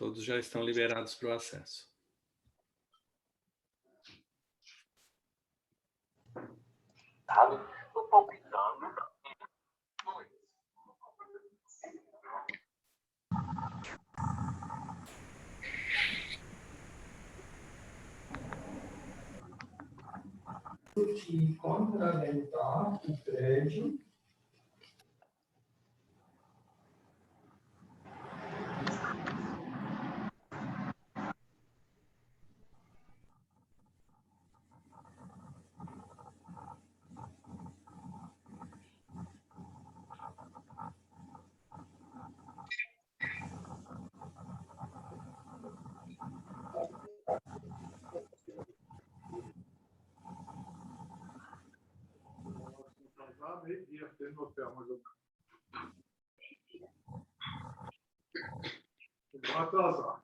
Todos já estão liberados para o acesso. Estou palpitando. Que contraventar o prédio meio-dia, tem no hotel, mas eu vou atrasar.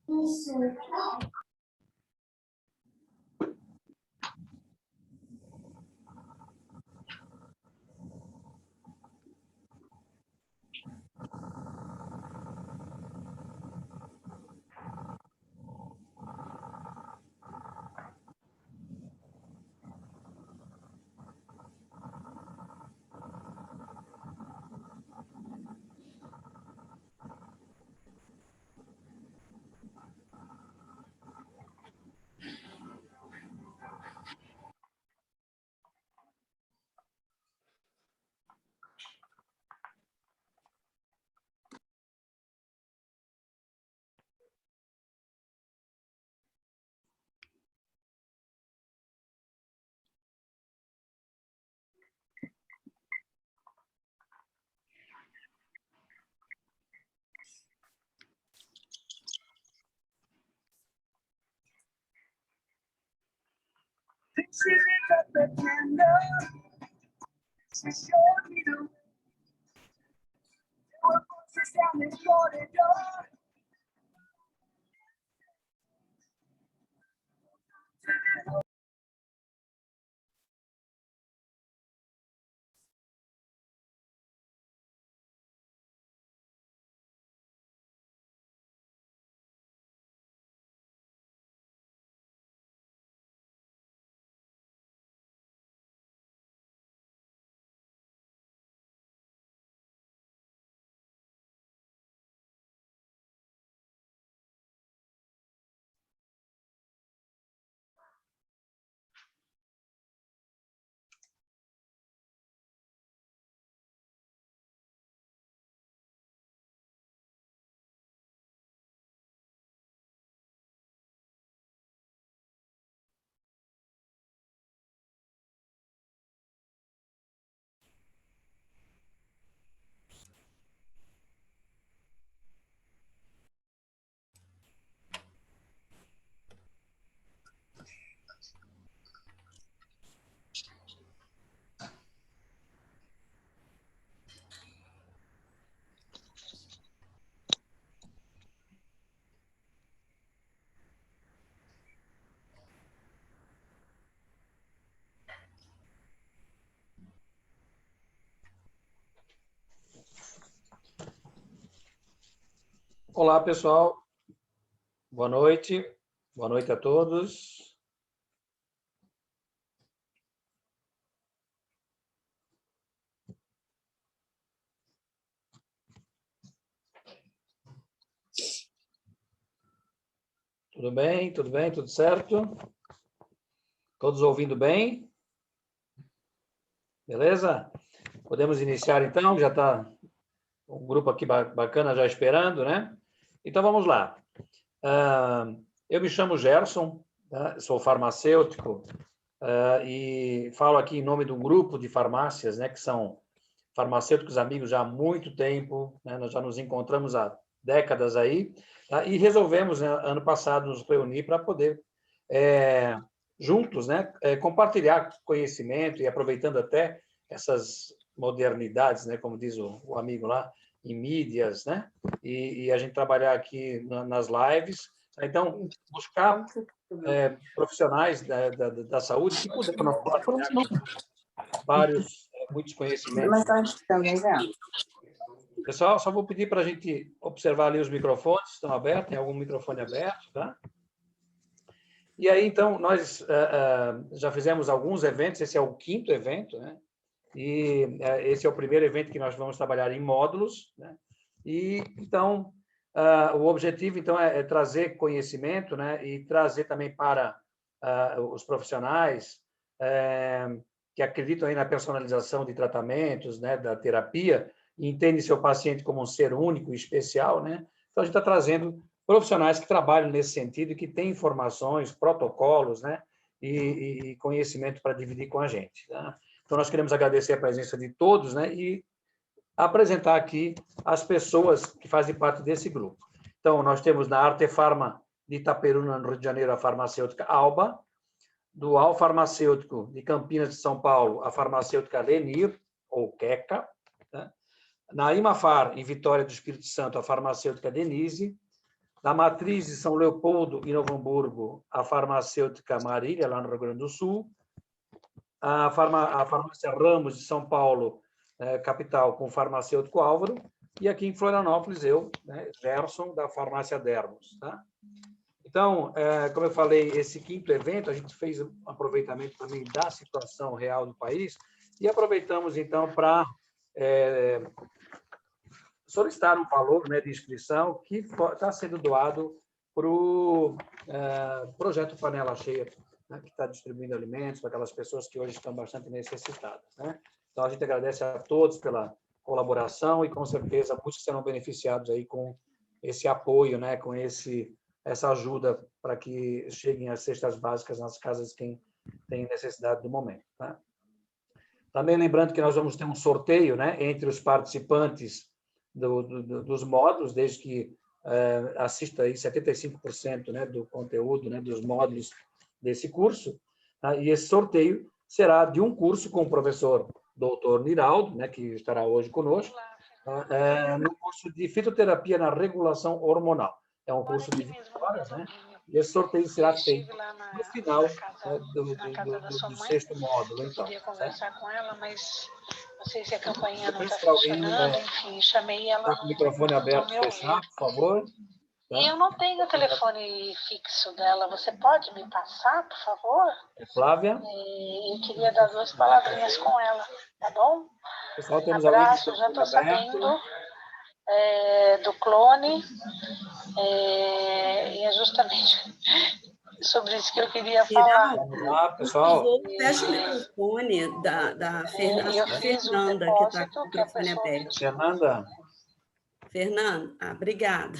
Isso. She lit up the candle. She showed me the way. There were voices down this corridor. Olá, pessoal. Boa noite. Boa noite a todos. Tudo bem? Tudo bem? Tudo certo? Todos ouvindo bem? Beleza? Podemos iniciar então? Já está um grupo aqui bacana já esperando, né? Então vamos lá. Eu me chamo Gerson, tá? Sou farmacêutico e falo aqui em nome de um grupo de farmácias, né, que são farmacêuticos amigos já há muito tempo, né? Nós já nos encontramos há décadas aí, tá? E resolvemos, né, ano passado, nos reunir para poder, juntos, né, compartilhar conhecimento e aproveitando até essas modernidades, né, como diz o amigo lá, em mídias, né, e a gente trabalhar aqui nas lives. Então, buscar profissionais da saúde que puderam compartilhar muitos conhecimentos. Pessoal, só vou pedir para a gente observar ali os microfones, estão abertos, tem algum microfone aberto, tá? E aí, então, nós já fizemos alguns eventos, esse é o 5º evento, né? E esse é o primeiro evento que nós vamos trabalhar em módulos, né? E, então, o objetivo, então, é trazer conhecimento, né? E trazer também para os profissionais que acreditam aí na personalização de tratamentos, né? Da terapia, e entendem seu paciente como um ser único e especial, né? Então, a gente está trazendo profissionais que trabalham nesse sentido e que têm informações, protocolos, né? E conhecimento para dividir com a gente, tá? Então, nós queremos agradecer a presença de todos, né? E apresentar aqui as pessoas que fazem parte desse grupo. Então, nós temos na Artefarma de Itaperuna, no Rio de Janeiro, a farmacêutica Alba, do Al Farmacêutico de Campinas de São Paulo, a farmacêutica Lenir, ou Queca, né? Na Imafar, em Vitória do Espírito Santo, a farmacêutica Denise, na Matriz de São Leopoldo, em Novo Hamburgo, a farmacêutica Marília, lá no Rio Grande do Sul, a farmácia Ramos de São Paulo, capital, com o farmacêutico Álvaro, e aqui em Florianópolis, eu, né, Gerson, da farmácia Dermos, tá? Então, como eu falei, esse 5º evento, a gente fez um aproveitamento também da situação real do país e aproveitamos, então, para solicitar um valor, né, de inscrição que está sendo doado para o projeto Panela Cheia, né, que está distribuindo alimentos para aquelas pessoas que hoje estão bastante necessitadas, né? Então, a gente agradece a todos pela colaboração e, com certeza, muitos serão beneficiados aí com esse apoio, né, com essa ajuda para que cheguem as cestas básicas nas casas de quem tem necessidade do momento, tá? Também lembrando que nós vamos ter um sorteio, né, entre os participantes dos módulos, desde que assista aí 75%, né, do conteúdo, né, dos módulos desse curso, tá? E esse sorteio será de um curso com o professor Dr. Niraldo, né, que estará hoje conosco, no curso de fitoterapia na regulação hormonal. É um curso de 20 horas, né? E esse sorteio será feito no final do 6º módulo. Então, queria conversar com ela, mas não sei se a campainha não está alguém funcionando. Enfim, chamei ela. está com o microfone aberto, fechar, por favor. Tá? E eu não tenho o telefone fixo dela. Você pode me passar, por favor? Flávia? Eu queria dar 2 palavrinhas com ela, tá bom? Pessoal, temos abraço, já estou sabendo do clone. E é justamente sobre isso que eu queria falar. Vamos lá, pessoal. Fecha o microfone da Fernanda, que está com o microfone aberto. Fernanda? Fernanda, obrigada.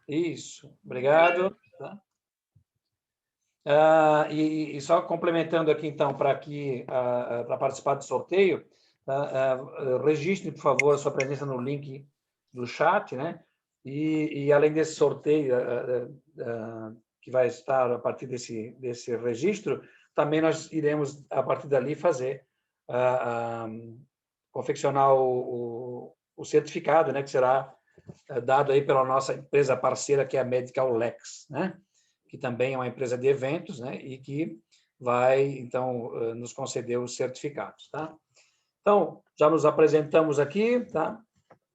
Isso, obrigado. Tá? E só complementando aqui, então, para participar do sorteio, registre, por favor, a sua presença no link do chat, né? E além desse sorteio que vai estar a partir desse registro, também nós iremos, a partir dali, confeccionar o certificado, né? Que será dado aí pela nossa empresa parceira, que é a Medical Lex, né? Que também é uma empresa de eventos, né? E que vai, então, nos conceder os certificados, tá? Então, já nos apresentamos aqui, tá?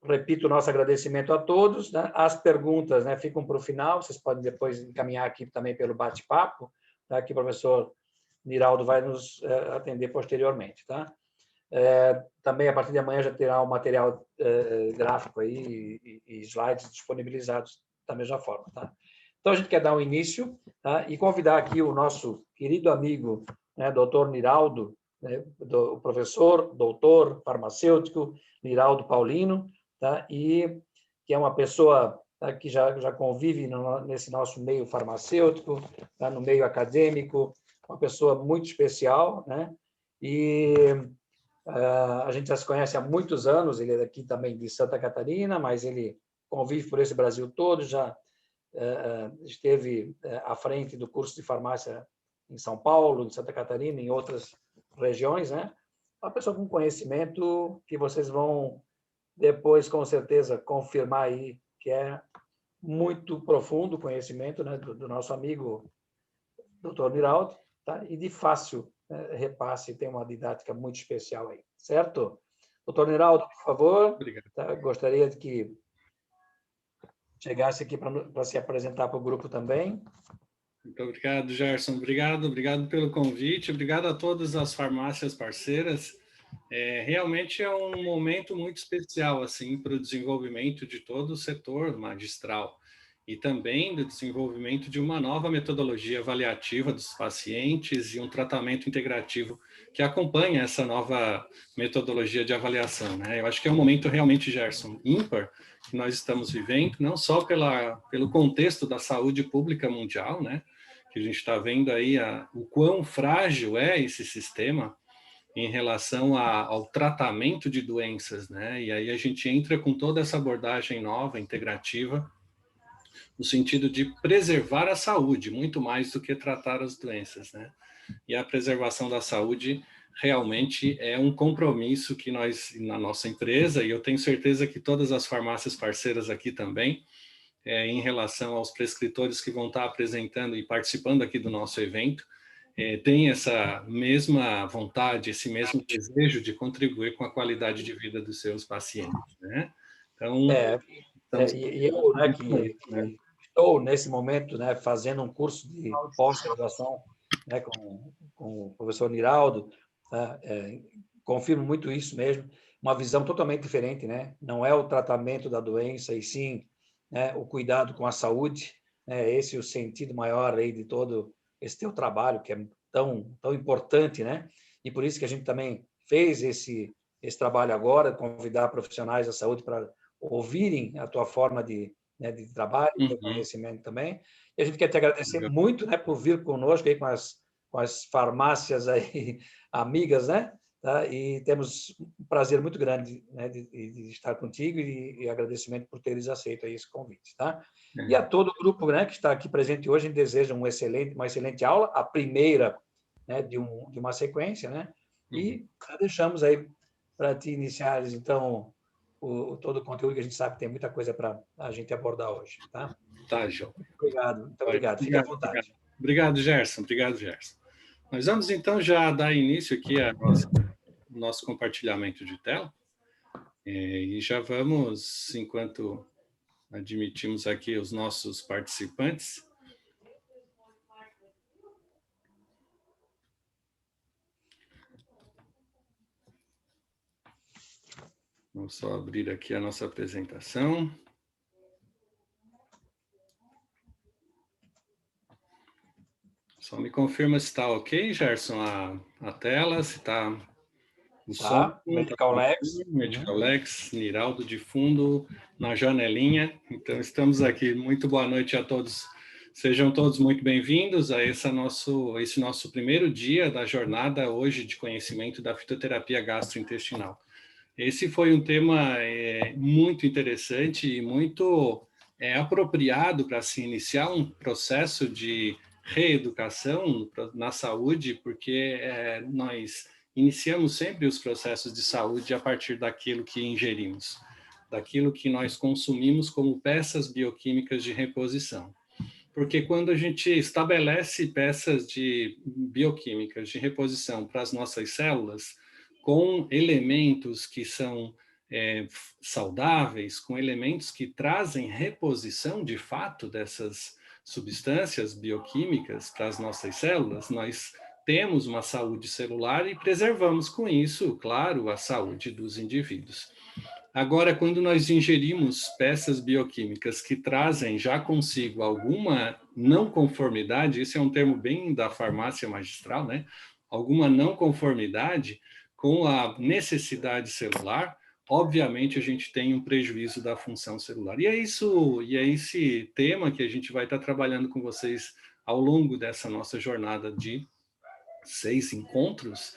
Repito o nosso agradecimento a todos, né? As perguntas, né, ficam para o final, vocês podem depois encaminhar aqui também pelo bate-papo, tá? Que o professor Niraldo vai nos atender posteriormente, tá? Também, a partir de amanhã, já terá o material gráfico aí e slides disponibilizados da mesma forma, tá? Então, a gente quer dar um início, tá? E convidar aqui o nosso querido amigo, né, doutor Niraldo, né, o professor, doutor farmacêutico, Niraldo Paulino, tá? E que é uma pessoa tá, que já convive nesse nosso meio farmacêutico, tá, no meio acadêmico, uma pessoa muito especial, né? E a gente já se conhece há muitos anos, ele é daqui também de Santa Catarina, mas ele convive por esse Brasil todo, já esteve à frente do curso de farmácia em São Paulo, em Santa Catarina, em outras regiões, né? Uma pessoa com conhecimento que vocês vão depois, com certeza, confirmar aí que é muito profundo o conhecimento, né, do nosso amigo Dr. Niraldo, tá? E de fácil repasse, tem uma didática muito especial aí, certo? Dr. Niraldo, por favor, tá? Gostaria de que chegasse aqui para se apresentar para o grupo também. Muito obrigado, Gerson. Obrigado pelo convite. Obrigado a todas as farmácias parceiras. Realmente é um momento muito especial assim para o desenvolvimento de todo o setor magistral e também do desenvolvimento de uma nova metodologia avaliativa dos pacientes e um tratamento integrativo que acompanha essa nova metodologia de avaliação, né? Eu acho que é um momento realmente, Gerson, ímpar que nós estamos vivendo, não só pelo contexto da saúde pública mundial, né? Que a gente está vendo aí o quão frágil é esse sistema em relação ao tratamento de doenças, né? E aí a gente entra com toda essa abordagem nova, integrativa, no sentido de preservar a saúde, muito mais do que tratar as doenças, né? E a preservação da saúde realmente é um compromisso que nós, na nossa empresa, e eu tenho certeza que todas as farmácias parceiras aqui também, em relação aos prescritores que vão estar apresentando e participando aqui do nosso evento, tem essa mesma vontade, esse mesmo desejo de contribuir com a qualidade de vida dos seus pacientes, né? Então, e eu, né, que estou nesse momento, né, fazendo um curso de pós-graduação, né, com o professor Niraldo, tá? Confirmo muito isso mesmo, uma visão totalmente diferente, né? Não é o tratamento da doença, e sim, né, o cuidado com a saúde, né? Esse é o sentido maior aí de todo esse teu trabalho, que é tão importante, né? E por isso que a gente também fez esse trabalho agora, convidar profissionais da saúde para ouvirem a tua forma de trabalho, de conhecimento também. E a gente quer te agradecer muito, né, por vir conosco aí com as farmácias aí amigas, né? Tá? E temos um prazer muito grande, né, de estar contigo e agradecimento por teres aceito aí esse convite, tá? E a todo o grupo, né, que está aqui presente hoje, a gente deseja uma excelente aula, a primeira, né, de uma sequência, né? E deixamos aí para te iniciares, então, todo o conteúdo que a gente sabe que tem muita coisa para a gente abordar hoje, tá? Tá, João. Obrigado, muito obrigado. Fique à vontade. Obrigado, Gerson. Nós vamos, então, já dar início aqui ao nosso compartilhamento de tela. E já vamos, enquanto admitimos aqui os nossos participantes. Vamos só abrir aqui a nossa apresentação. Só me confirma se está ok, Gerson, a tela, se está o som. Medical Lex, Niraldo de fundo na janelinha. Então, estamos aqui. Muito boa noite a todos. Sejam todos muito bem-vindos a esse nosso primeiro dia da jornada hoje de conhecimento da fitoterapia gastrointestinal. Esse foi um tema muito interessante e muito apropriado para se iniciar um processo de reeducação na saúde, porque nós iniciamos sempre os processos de saúde a partir daquilo que ingerimos, daquilo que nós consumimos como peças bioquímicas de reposição. Porque quando a gente estabelece peças bioquímicas de reposição para as nossas células, com elementos que são saudáveis, com elementos que trazem reposição de fato dessas substâncias bioquímicas para as nossas células, nós temos uma saúde celular e preservamos com isso, claro, a saúde dos indivíduos. Agora, quando nós ingerimos peças bioquímicas que trazem já consigo alguma não conformidade, esse é um termo bem da farmácia magistral, né? Alguma não conformidade com a necessidade celular, obviamente a gente tem um prejuízo da função celular. E é esse tema que a gente vai estar trabalhando com vocês ao longo dessa nossa jornada de 6 encontros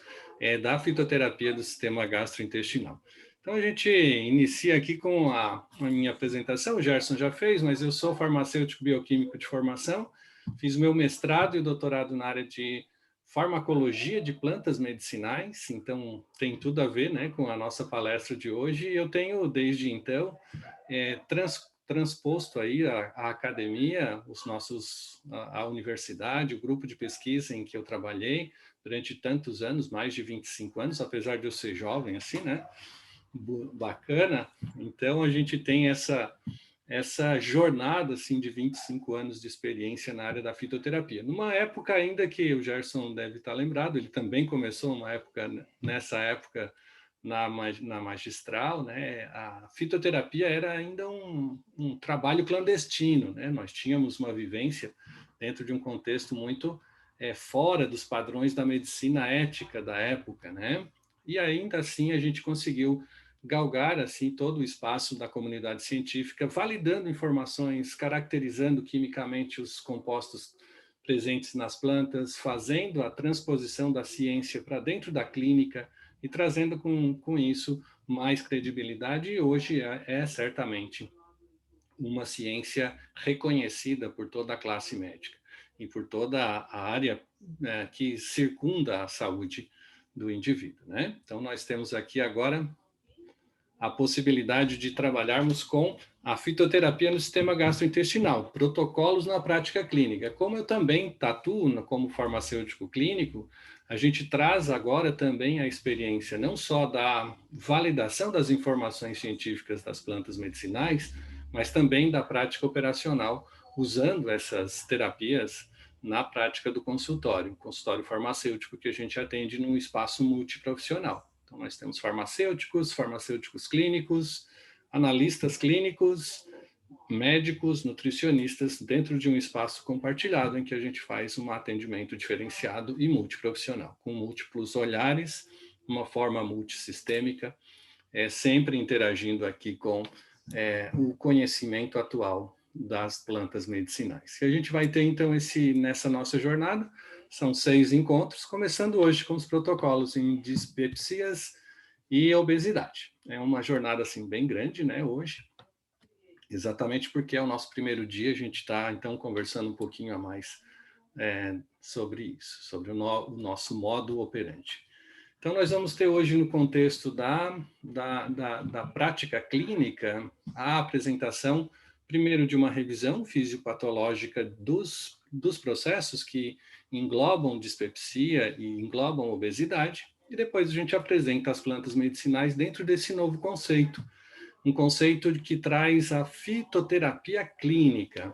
da fitoterapia do sistema gastrointestinal. Então, a gente inicia aqui com a minha apresentação, o Gerson já fez, mas eu sou farmacêutico bioquímico de formação, fiz meu mestrado e doutorado na área de farmacologia de plantas medicinais, então tem tudo a ver, né, com a nossa palestra de hoje, e eu tenho, desde então, transposto aí a academia, a universidade, o grupo de pesquisa em que eu trabalhei durante tantos anos, mais de 25 anos, apesar de eu ser jovem assim, né? Bacana. Então, a gente tem essa jornada assim de 25 anos de experiência na área da fitoterapia. Numa época ainda que o Gerson deve estar lembrado, ele também começou nessa época na magistral, né? A fitoterapia era ainda um trabalho clandestino, né? Nós tínhamos uma vivência dentro de um contexto muito fora dos padrões da medicina ética da época, né? E ainda assim a gente conseguiu galgar assim todo o espaço da comunidade científica, validando informações, caracterizando quimicamente os compostos presentes nas plantas, fazendo a transposição da ciência para dentro da clínica e trazendo com isso mais credibilidade, e hoje é certamente uma ciência reconhecida por toda a classe médica e por toda a área que circunda a saúde do indivíduo, né? Então, nós temos aqui agora a possibilidade de trabalharmos com a fitoterapia no sistema gastrointestinal, protocolos na prática clínica. Como eu também atuo como farmacêutico clínico, a gente traz agora também a experiência não só da validação das informações científicas das plantas medicinais, mas também da prática operacional, usando essas terapias na prática do consultório farmacêutico que a gente atende num espaço multiprofissional. Então, nós temos farmacêuticos clínicos, analistas clínicos, médicos, nutricionistas, dentro de um espaço compartilhado em que a gente faz um atendimento diferenciado e multiprofissional, com múltiplos olhares, uma forma multissistêmica, sempre interagindo aqui com o conhecimento atual das plantas medicinais. E a gente vai ter, então, nessa nossa jornada, são 6 encontros, começando hoje com os protocolos em dispepsias e obesidade. É uma jornada, assim, bem grande, né, hoje, exatamente porque é o nosso primeiro dia, a gente está, então, conversando um pouquinho a mais sobre isso, sobre o nosso modo operante. Então, nós vamos ter hoje, no contexto da prática clínica, a apresentação, primeiro, de uma revisão fisiopatológica dos processos que englobam dispepsia e englobam obesidade, e depois a gente apresenta as plantas medicinais dentro desse novo conceito, um conceito que traz a fitoterapia clínica.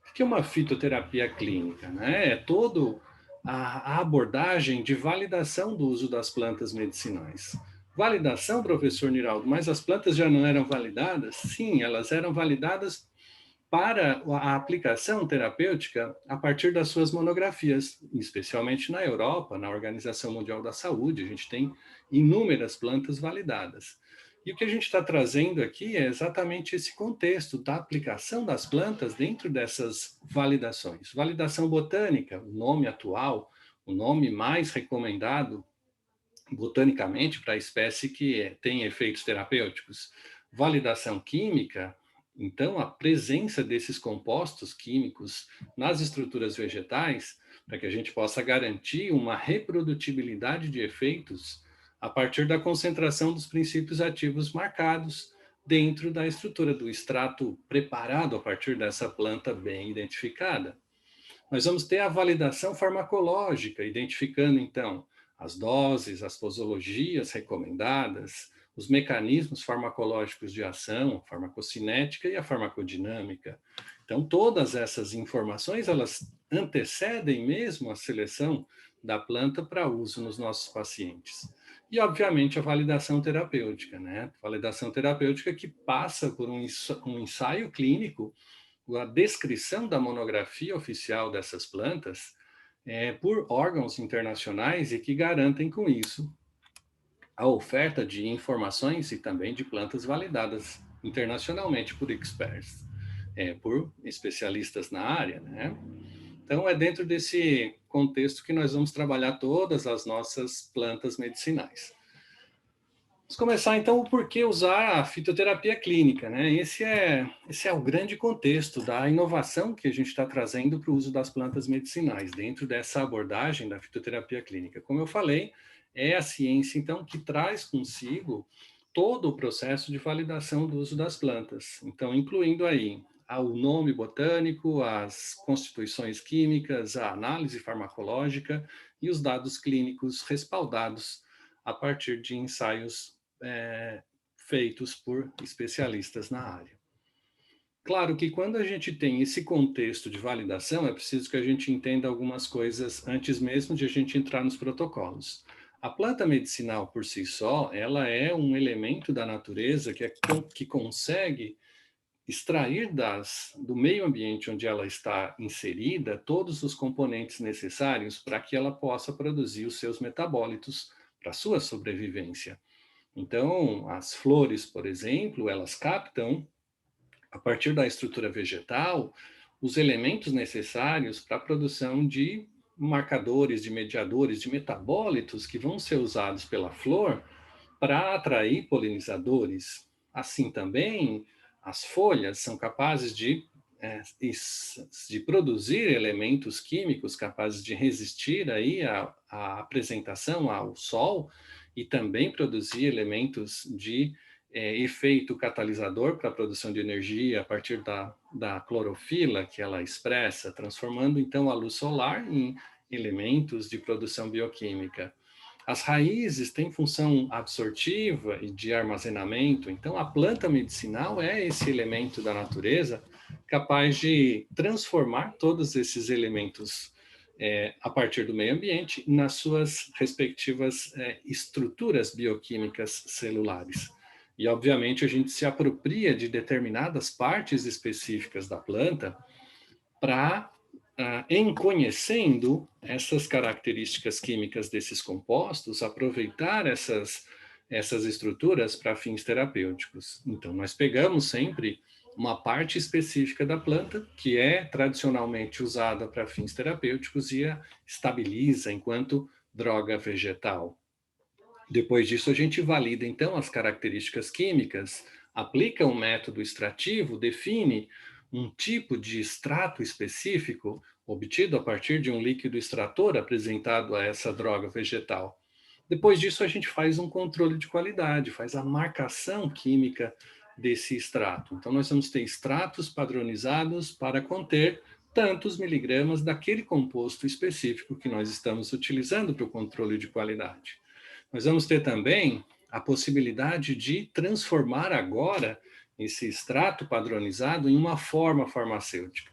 O que é uma fitoterapia clínica, né? É todo a abordagem de validação do uso das plantas medicinais. Validação, professor Niraldo, mas as plantas já não eram validadas? Sim, elas eram validadas para a aplicação terapêutica a partir das suas monografias, especialmente na Europa, na Organização Mundial da Saúde, a gente tem inúmeras plantas validadas. E o que a gente está trazendo aqui é exatamente esse contexto da aplicação das plantas dentro dessas validações. Validação botânica, o nome atual, o nome mais recomendado botanicamente para a espécie que tem efeitos terapêuticos. Validação química, então, a presença desses compostos químicos nas estruturas vegetais, para que a gente possa garantir uma reprodutibilidade de efeitos a partir da concentração dos princípios ativos marcados dentro da estrutura do extrato preparado a partir dessa planta bem identificada. Nós vamos ter a validação farmacológica, identificando, então, as doses, as posologias recomendadas, os mecanismos farmacológicos de ação, a farmacocinética e a farmacodinâmica. Então, todas essas informações, elas antecedem mesmo a seleção da planta para uso nos nossos pacientes. E, obviamente, a validação terapêutica, né? Validação terapêutica que passa por um ensaio clínico, a descrição da monografia oficial dessas plantas por órgãos internacionais e que garantem com isso a oferta de informações e também de plantas validadas internacionalmente por experts, por especialistas na área, né? Então, é dentro desse contexto que nós vamos trabalhar todas as nossas plantas medicinais. Vamos começar, então, o porquê usar a fitoterapia clínica, né? Esse é o grande contexto da inovação que a gente está trazendo para o uso das plantas medicinais, dentro dessa abordagem da fitoterapia clínica. Como eu falei, é a ciência, então, que traz consigo todo o processo de validação do uso das plantas. Então, incluindo aí o nome botânico, as constituições químicas, a análise farmacológica e os dados clínicos respaldados a partir de ensaios feitos por especialistas na área. Claro que quando a gente tem esse contexto de validação, é preciso que a gente entenda algumas coisas antes mesmo de a gente entrar nos protocolos. A planta medicinal por si só, ela é um elemento da natureza que consegue extrair do meio ambiente onde ela está inserida todos os componentes necessários para que ela possa produzir os seus metabólitos para a sua sobrevivência. Então, as flores, por exemplo, elas captam, a partir da estrutura vegetal, os elementos necessários para a produção de marcadores, de mediadores, de metabólitos que vão ser usados pela flor para atrair polinizadores. Assim também, as folhas são capazes de produzir elementos químicos capazes de resistir aí à apresentação ao sol e também produzir elementos de efeito catalisador para a produção de energia a partir da clorofila que ela expressa, transformando então a luz solar em elementos de produção bioquímica. As raízes têm função absortiva e de armazenamento, então a planta medicinal é esse elemento da natureza capaz de transformar todos esses elementos a partir do meio ambiente nas suas respectivas estruturas bioquímicas celulares. E, obviamente, a gente se apropria de determinadas partes específicas da planta para, em conhecendo essas características químicas desses compostos, aproveitar essas estruturas para fins terapêuticos. Então, nós pegamos sempre uma parte específica da planta, que é tradicionalmente usada para fins terapêuticos e a estabiliza enquanto droga vegetal. Depois disso, a gente valida, então, as características químicas, aplica um método extrativo, define um tipo de extrato específico obtido a partir de um líquido extrator apresentado a essa droga vegetal. Depois disso, a gente faz um controle de qualidade, faz a marcação química desse extrato. Então, nós vamos ter extratos padronizados para conter tantos miligramas daquele composto específico que nós estamos utilizando para o controle de qualidade. Nós vamos ter também a possibilidade de transformar agora esse extrato padronizado em uma forma farmacêutica.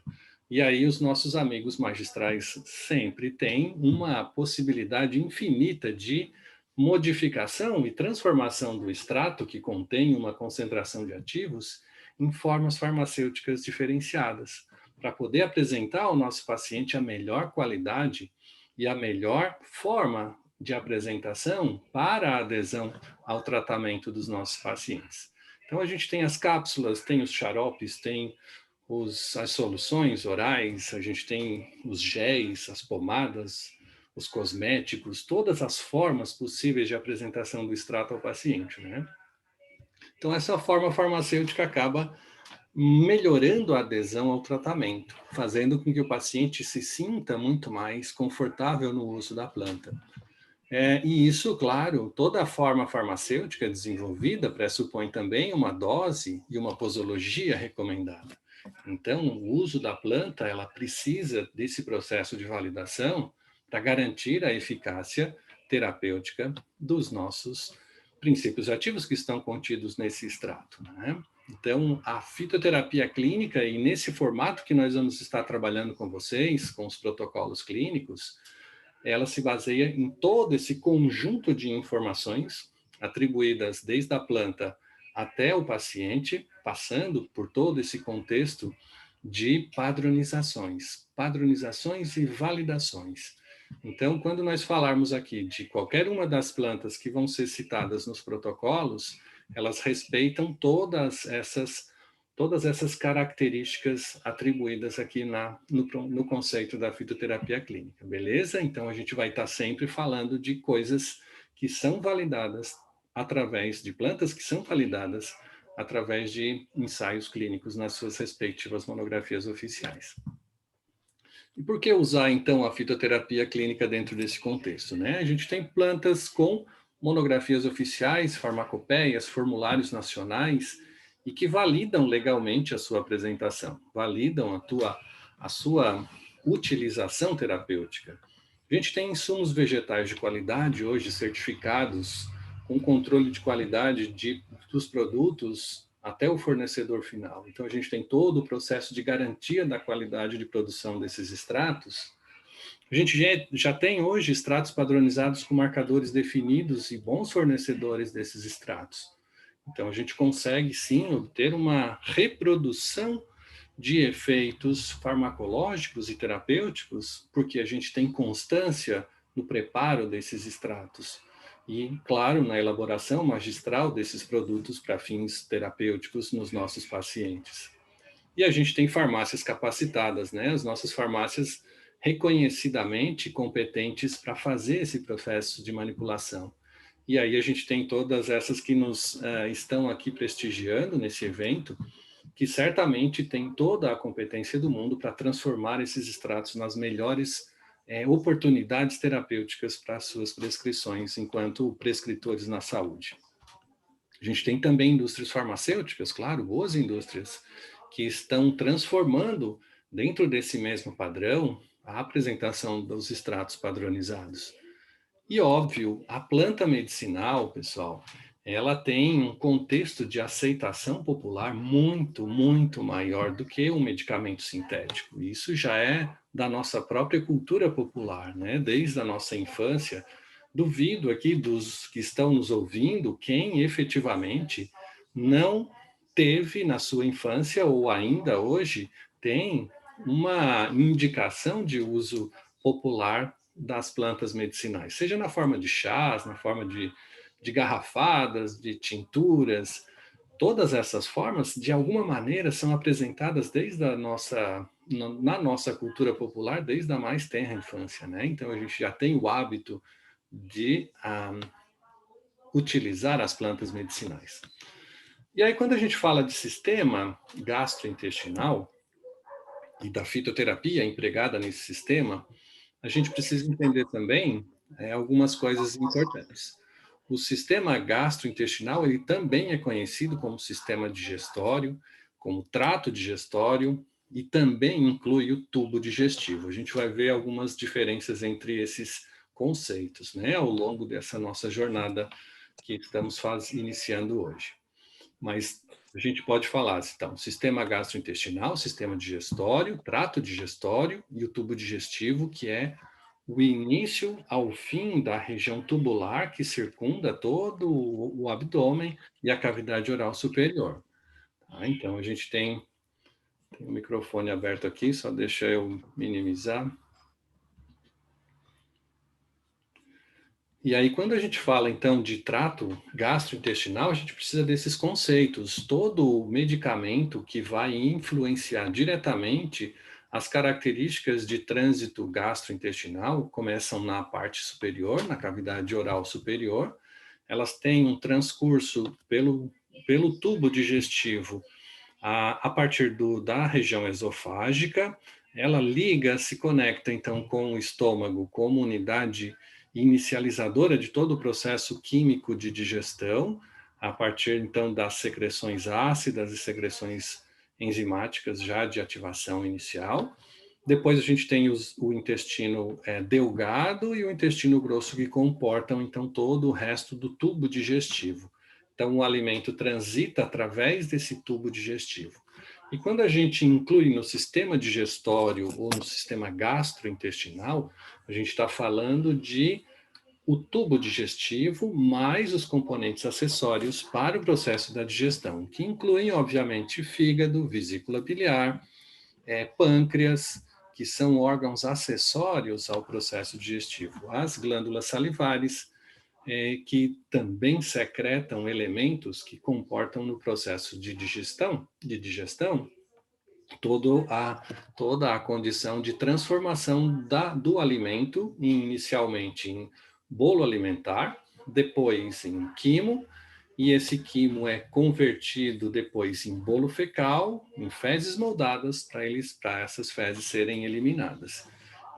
E aí os nossos amigos magistrais sempre têm uma possibilidade infinita de modificação e transformação do extrato que contém uma concentração de ativos em formas farmacêuticas diferenciadas, para poder apresentar ao nosso paciente a melhor qualidade e a melhor forma de apresentação para a adesão ao tratamento dos nossos pacientes. Então, a gente tem as cápsulas, tem os xaropes, tem as soluções orais, a gente tem os géis, as pomadas, os cosméticos, todas as formas possíveis de apresentação do extrato ao paciente, né? Então, essa forma farmacêutica acaba melhorando a adesão ao tratamento, fazendo com que o paciente se sinta muito mais confortável no uso da planta. E isso, claro, toda a forma farmacêutica desenvolvida pressupõe também uma dose e uma posologia recomendada. Então, o uso da planta, ela precisa desse processo de validação para garantir a eficácia terapêutica dos nossos princípios ativos que estão contidos nesse extrato, né? Então, a fitoterapia clínica, e nesse formato que nós vamos estar trabalhando com vocês, com os protocolos clínicos, ela se baseia em todo esse conjunto de informações atribuídas desde a planta até o paciente, passando por todo esse contexto de padronizações e validações. Então, quando nós falarmos aqui de qualquer uma das plantas que vão ser citadas nos protocolos, elas respeitam todas essas características atribuídas aqui no conceito da fitoterapia clínica, beleza? Então, a gente vai estar sempre falando de coisas que são validadas através de plantas que são validadas através de ensaios clínicos nas suas respectivas monografias oficiais. E por que usar, então, a fitoterapia clínica dentro desse contexto, né? A gente tem plantas com monografias oficiais, farmacopeias, formulários nacionais, e que validam legalmente a sua apresentação, validam a sua utilização terapêutica. A gente tem insumos vegetais de qualidade hoje certificados com controle de qualidade dos produtos até o fornecedor final. Então, a gente tem todo o processo de garantia da qualidade de produção desses extratos. A gente já tem hoje extratos padronizados com marcadores definidos e bons fornecedores desses extratos. Então, a gente consegue, sim, obter uma reprodução de efeitos farmacológicos e terapêuticos, porque a gente tem constância no preparo desses extratos. E, claro, na elaboração magistral desses produtos para fins terapêuticos nos nossos pacientes. E a gente tem farmácias capacitadas, né? As nossas farmácias reconhecidamente competentes para fazer esse processo de manipulação. E aí a gente tem todas essas que nos estão aqui prestigiando nesse evento, que certamente tem toda a competência do mundo para transformar esses extratos nas melhores oportunidades terapêuticas para as suas prescrições enquanto prescritores na saúde. A gente tem também indústrias farmacêuticas, claro, boas indústrias, que estão transformando dentro desse mesmo padrão a apresentação dos extratos padronizados. E óbvio, a planta medicinal, pessoal, ela tem um contexto de aceitação popular muito, muito maior do que um medicamento sintético. Isso já é da nossa própria cultura popular, né? Desde a nossa infância. Duvido aqui dos que estão nos ouvindo quem efetivamente não teve na sua infância ou ainda hoje tem uma indicação de uso popular das plantas medicinais, seja na forma de chás, na forma de garrafadas, de tinturas. Todas essas formas, de alguma maneira, são apresentadas na nossa cultura popular desde a mais tenra infância, né? Então, a gente já tem o hábito de utilizar as plantas medicinais. E aí, quando a gente fala de sistema gastrointestinal e da fitoterapia empregada nesse sistema, a gente precisa entender também algumas coisas importantes. O sistema gastrointestinal, ele também é conhecido como sistema digestório, como trato digestório, e também inclui o tubo digestivo. A gente vai ver algumas diferenças entre esses conceitos, né, ao longo dessa nossa jornada que estamos iniciando hoje. Mas a gente pode falar, então, sistema gastrointestinal, sistema digestório, trato digestório e o tubo digestivo, que é o início ao fim da região tubular que circunda todo o abdômen e a cavidade oral superior. Tá? Então, a gente tem o microfone aberto aqui, só deixa eu minimizar. E aí, quando a gente fala, então, de trato gastrointestinal, a gente precisa desses conceitos. Todo medicamento que vai influenciar diretamente as características de trânsito gastrointestinal começam na parte superior, na cavidade oral superior. Elas têm um transcurso pelo tubo digestivo a partir da região esofágica. Ela se conecta, então, com o estômago como unidade inicializadora de todo o processo químico de digestão, a partir, então, das secreções ácidas e secreções enzimáticas já de ativação inicial. Depois a gente tem o intestino delgado e o intestino grosso, que comportam, então, todo o resto do tubo digestivo. Então, o alimento transita através desse tubo digestivo. E quando a gente inclui no sistema digestório ou no sistema gastrointestinal, a gente está falando de o tubo digestivo mais os componentes acessórios para o processo da digestão, que incluem, obviamente, fígado, vesícula biliar, pâncreas, que são órgãos acessórios ao processo digestivo. As glândulas salivares, que também secretam elementos que comportam no processo de digestão, toda a condição de transformação do alimento, inicialmente em bolo alimentar, depois em quimo, e esse quimo é convertido depois em bolo fecal, em fezes moldadas, para essas fezes serem eliminadas.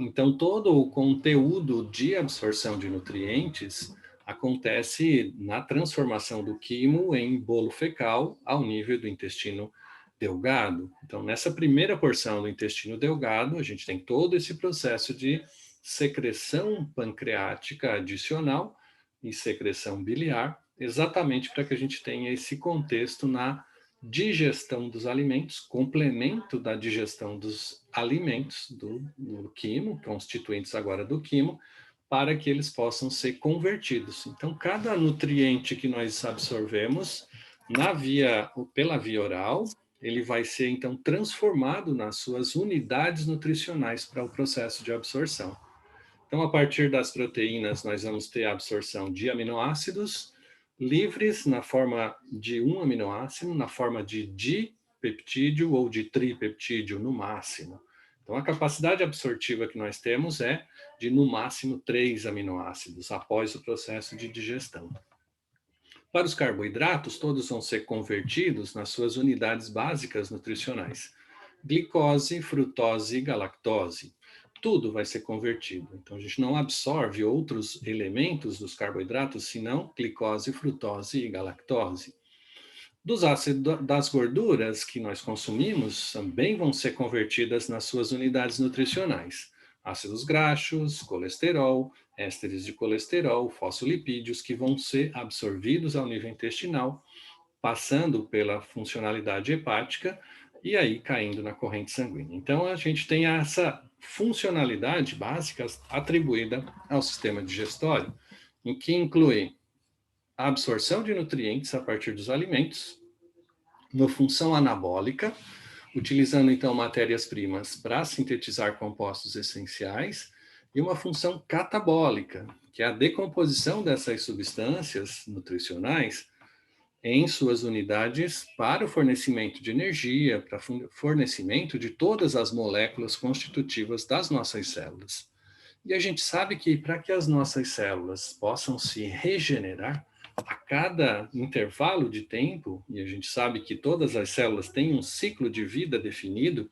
Então, todo o conteúdo de absorção de nutrientes acontece na transformação do quimo em bolo fecal ao nível do intestino delgado. Então, nessa primeira porção do intestino delgado, a gente tem todo esse processo de secreção pancreática adicional e secreção biliar, exatamente para que a gente tenha esse contexto na digestão dos alimentos, complemento da digestão dos alimentos do quimo, constituintes agora do quimo, para que eles possam ser convertidos. Então, cada nutriente que nós absorvemos pela via oral, ele vai ser, então, transformado nas suas unidades nutricionais para o processo de absorção. Então, a partir das proteínas, nós vamos ter a absorção de aminoácidos livres na forma de um aminoácido, na forma de dipeptídeo ou de tripeptídeo no máximo. Então, a capacidade absortiva que nós temos é de, no máximo, 3 aminoácidos após o processo de digestão. Para os carboidratos, todos vão ser convertidos nas suas unidades básicas nutricionais. Glicose, frutose e galactose. Tudo vai ser convertido. Então, a gente não absorve outros elementos dos carboidratos, senão glicose, frutose e galactose. Dos ácidos, das gorduras que nós consumimos, também vão ser convertidas nas suas unidades nutricionais. Ácidos graxos, colesterol, ésteres de colesterol, fosfolipídios, que vão ser absorvidos ao nível intestinal, passando pela funcionalidade hepática e aí caindo na corrente sanguínea. Então, a gente tem essa funcionalidade básica atribuída ao sistema digestório, em que inclui a absorção de nutrientes a partir dos alimentos, uma função anabólica, utilizando então matérias-primas para sintetizar compostos essenciais, e uma função catabólica, que é a decomposição dessas substâncias nutricionais em suas unidades para o fornecimento de energia, para fornecimento de todas as moléculas constitutivas das nossas células. E a gente sabe que para que as nossas células possam se regenerar a cada intervalo de tempo, e a gente sabe que todas as células têm um ciclo de vida definido,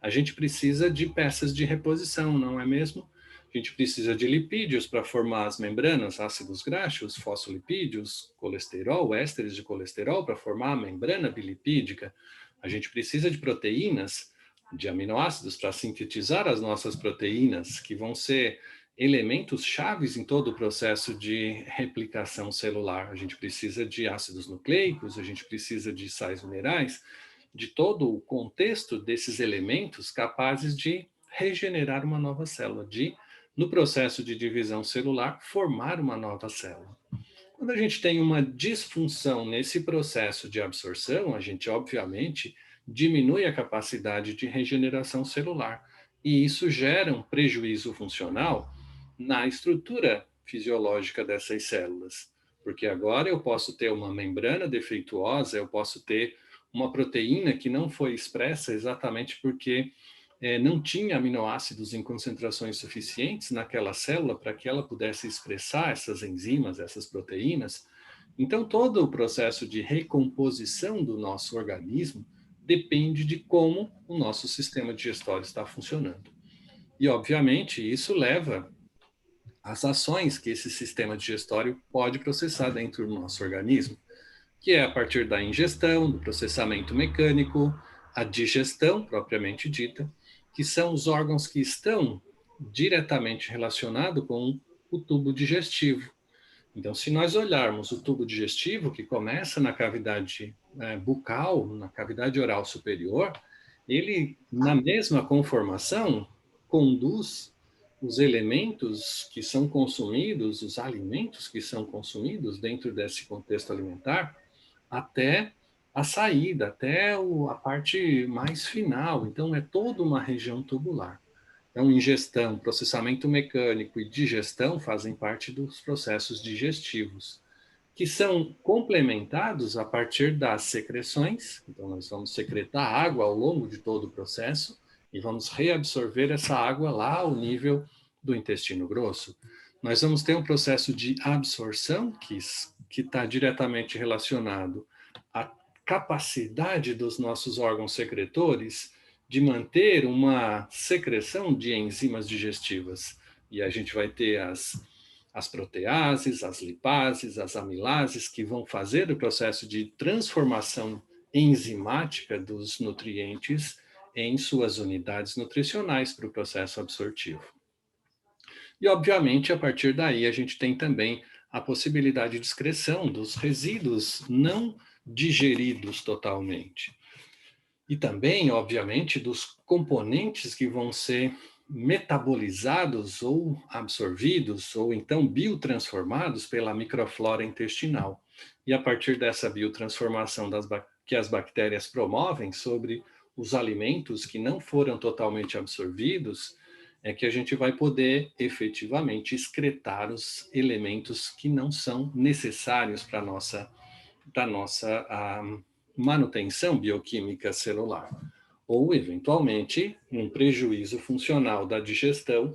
a gente precisa de peças de reposição, não é mesmo? A gente precisa de lipídios para formar as membranas, ácidos graxos, fosfolipídios, colesterol, ésteres de colesterol para formar a membrana bilipídica. A gente precisa de proteínas, de aminoácidos para sintetizar as nossas proteínas, que vão ser elementos chaves em todo o processo de replicação celular. A gente precisa de ácidos nucleicos, a gente precisa de sais minerais, de todo o contexto desses elementos capazes de regenerar uma nova célula, no processo de divisão celular, formar uma nova célula. Quando a gente tem uma disfunção nesse processo de absorção, a gente, obviamente, diminui a capacidade de regeneração celular. E isso gera um prejuízo funcional na estrutura fisiológica dessas células. Porque agora eu posso ter uma membrana defeituosa, eu posso ter uma proteína que não foi expressa exatamente porque não tinha aminoácidos em concentrações suficientes naquela célula para que ela pudesse expressar essas enzimas, essas proteínas. Então, todo o processo de recomposição do nosso organismo depende de como o nosso sistema digestório está funcionando. E, obviamente, isso leva às ações que esse sistema digestório pode processar dentro do nosso organismo, que é a partir da ingestão, do processamento mecânico, a digestão propriamente dita, que são os órgãos que estão diretamente relacionados com o tubo digestivo. Então, se nós olharmos o tubo digestivo, que começa na cavidade bucal, na cavidade oral superior, ele, na mesma conformação, conduz os elementos que são consumidos, os alimentos que são consumidos dentro desse contexto alimentar, até a saída, até a parte mais final. Então, é toda uma região tubular. Então, ingestão, processamento mecânico e digestão fazem parte dos processos digestivos, que são complementados a partir das secreções. Então, nós vamos secretar água ao longo de todo o processo e vamos reabsorver essa água lá ao nível do intestino grosso. Nós vamos ter um processo de absorção que está diretamente relacionado à capacidade dos nossos órgãos secretores de manter uma secreção de enzimas digestivas. E a gente vai ter as proteases, as lipases, as amilases, que vão fazer o processo de transformação enzimática dos nutrientes em suas unidades nutricionais para o processo absortivo. E, obviamente, a partir daí, a gente tem também a possibilidade de excreção dos resíduos não digeridos totalmente. E também, obviamente, dos componentes que vão ser metabolizados ou absorvidos, ou então biotransformados pela microflora intestinal. E a partir dessa biotransformação que as bactérias promovem sobre os alimentos que não foram totalmente absorvidos, é que a gente vai poder efetivamente excretar os elementos que não são necessários para a nossa manutenção bioquímica celular. Ou, eventualmente, um prejuízo funcional da digestão,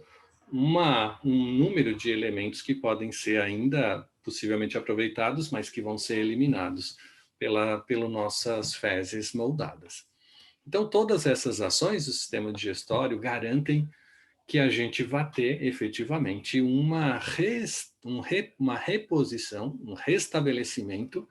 um número de elementos que podem ser ainda possivelmente aproveitados, mas que vão ser eliminados pelas nossas fezes moldadas. Então, todas essas ações do sistema digestório garantem que a gente vai ter efetivamente uma reposição, um restabelecimento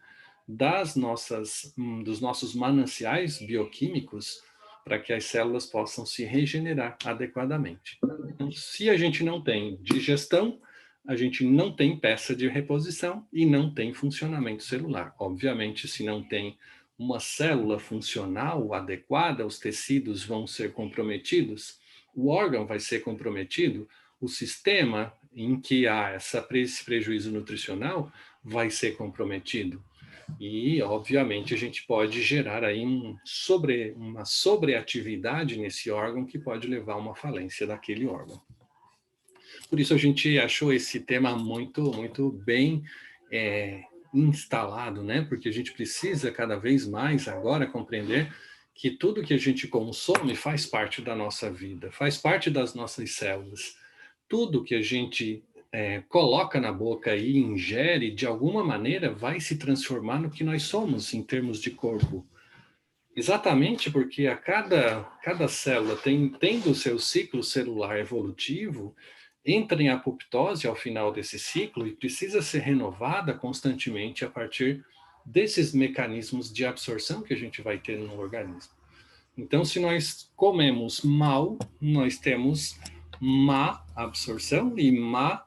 dos nossos mananciais bioquímicos para que as células possam se regenerar adequadamente. Então, se a gente não tem digestão, a gente não tem peça de reposição e não tem funcionamento celular. Obviamente, se não tem uma célula funcional adequada, os tecidos vão ser comprometidos, o órgão vai ser comprometido, o sistema em que há esse prejuízo nutricional vai ser comprometido. E, obviamente, a gente pode gerar aí uma sobreatividade nesse órgão que pode levar a uma falência daquele órgão. Por isso, a gente achou esse tema muito, muito bem instalado, né? Porque a gente precisa cada vez mais agora compreender que tudo que a gente consome faz parte da nossa vida, faz parte das nossas células. Tudo que a gente coloca na boca e ingere, de alguma maneira, vai se transformar no que nós somos em termos de corpo. Exatamente porque cada célula tendo o seu ciclo celular evolutivo, entra em apoptose ao final desse ciclo e precisa ser renovada constantemente a partir desses mecanismos de absorção que a gente vai ter no organismo. Então, se nós comemos mal, nós temos má absorção e má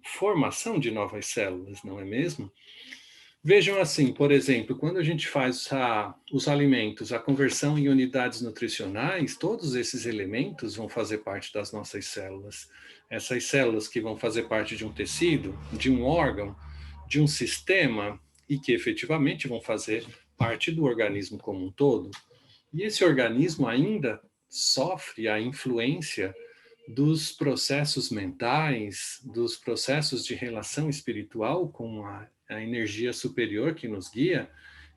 formação de novas células, não é mesmo? Vejam assim, por exemplo, quando a gente faz os alimentos, a conversão em unidades nutricionais, todos esses elementos vão fazer parte das nossas células. Essas células que vão fazer parte de um tecido, de um órgão, de um sistema, e que efetivamente vão fazer parte do organismo como um todo. E esse organismo ainda sofre a influência dos processos mentais, dos processos de relação espiritual com a energia superior que nos guia,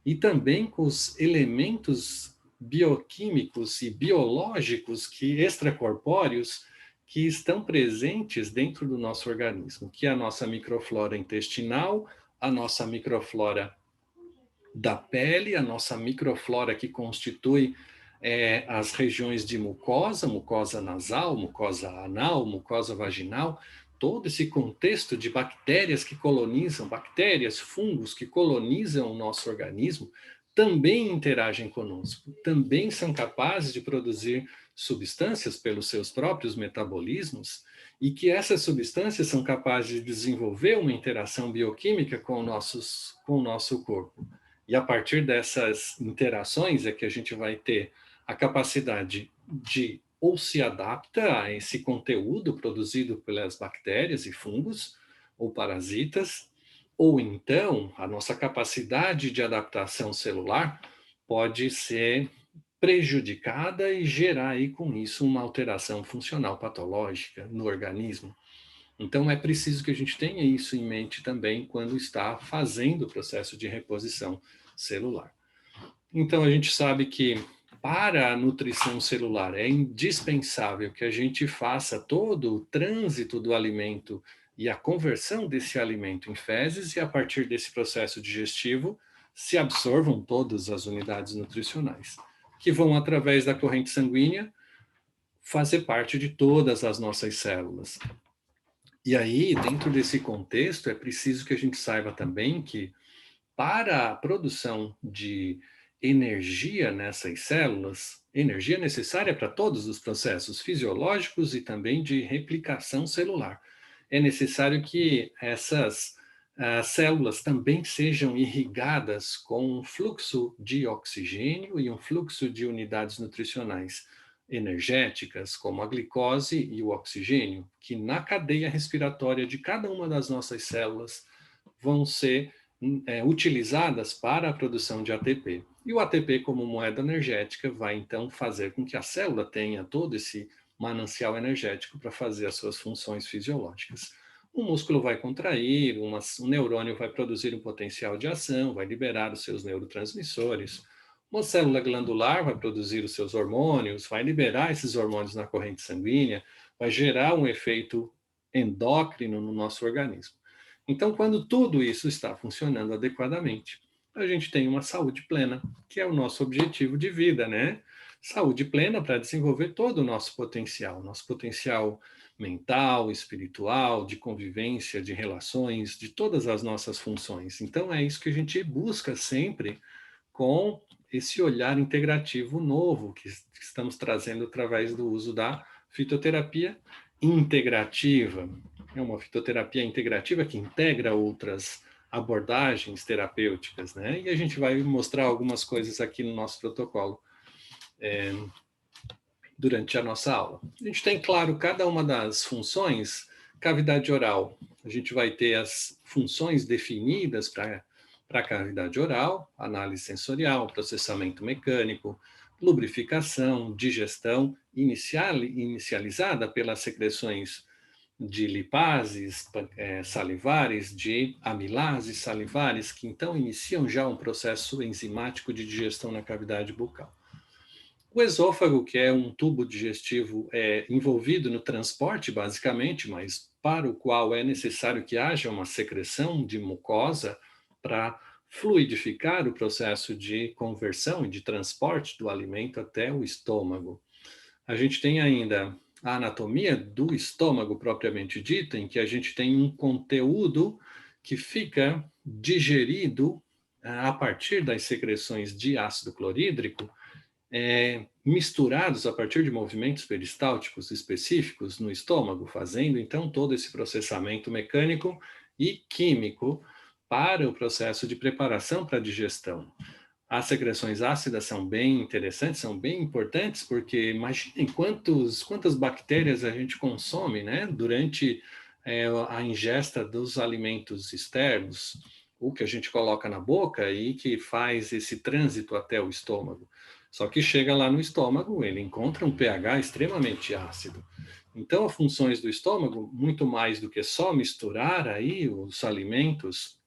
e também com os elementos bioquímicos e biológicos extracorpóreos que estão presentes dentro do nosso organismo, que é a nossa microflora intestinal, a nossa microflora da pele, a nossa microflora que constitui as regiões de mucosa nasal, mucosa anal, mucosa vaginal, todo esse contexto de bactérias que colonizam, bactérias, fungos que colonizam o nosso organismo, também interagem conosco, também são capazes de produzir substâncias pelos seus próprios metabolismos, e que essas substâncias são capazes de desenvolver uma interação bioquímica com o nosso corpo. E a partir dessas interações é que a gente vai ter a capacidade de ou se adapta a esse conteúdo produzido pelas bactérias e fungos ou parasitas, ou então a nossa capacidade de adaptação celular pode ser prejudicada e gerar aí com isso uma alteração funcional patológica no organismo. Então é preciso que a gente tenha isso em mente também quando está fazendo o processo de reposição celular. Então a gente sabe que para a nutrição celular é indispensável que a gente faça todo o trânsito do alimento e a conversão desse alimento em fezes e a partir desse processo digestivo se absorvam todas as unidades nutricionais, que vão através da corrente sanguínea fazer parte de todas as nossas células. E aí, dentro desse contexto, é preciso que a gente saiba também que para a produção de energia nessas células, energia necessária para todos os processos fisiológicos e também de replicação celular, é necessário que essas células também sejam irrigadas com um fluxo de oxigênio e um fluxo de unidades nutricionais energéticas, como a glicose e o oxigênio, que na cadeia respiratória de cada uma das nossas células vão ser utilizadas para a produção de ATP. E o ATP, como moeda energética, vai então fazer com que a célula tenha todo esse manancial energético para fazer as suas funções fisiológicas. O músculo vai contrair, um neurônio vai produzir um potencial de ação, vai liberar os seus neurotransmissores. Uma célula glandular vai produzir os seus hormônios, vai liberar esses hormônios na corrente sanguínea, vai gerar um efeito endócrino no nosso organismo. Então, quando tudo isso está funcionando adequadamente, a gente tem uma saúde plena, que é o nosso objetivo de vida, né? Saúde plena para desenvolver todo o nosso potencial mental, espiritual, de convivência, de relações, de todas as nossas funções. Então, é isso que a gente busca sempre com esse olhar integrativo novo que estamos trazendo através do uso da fitoterapia integrativa. É uma fitoterapia integrativa que integra outras abordagens terapêuticas, né? E a gente vai mostrar algumas coisas aqui no nosso protocolo durante a nossa aula. A gente tem, claro, cada uma das funções. Cavidade oral, a gente vai ter as funções definidas para a cavidade oral, análise sensorial, processamento mecânico, lubrificação, digestão, inicializada pelas secreções de lipases salivares, de amilases salivares, que então iniciam já um processo enzimático de digestão na cavidade bucal. O esôfago, que é um tubo digestivo envolvido no transporte, basicamente, mas para o qual é necessário que haja uma secreção de mucosa para fluidificar o processo de conversão e de transporte do alimento até o estômago. A gente tem ainda a anatomia do estômago propriamente dita, em que a gente tem um conteúdo que fica digerido a partir das secreções de ácido clorídrico, misturados a partir de movimentos peristálticos específicos no estômago, fazendo então todo esse processamento mecânico e químico para o processo de preparação para a digestão. As secreções ácidas são bem interessantes, são bem importantes, porque imaginem quantas bactérias a gente consome, né, durante a ingesta dos alimentos externos, o que a gente coloca na boca e que faz esse trânsito até o estômago. Só que chega lá no estômago, ele encontra um pH extremamente ácido. Então, as funções do estômago, muito mais do que só misturar aí os alimentos,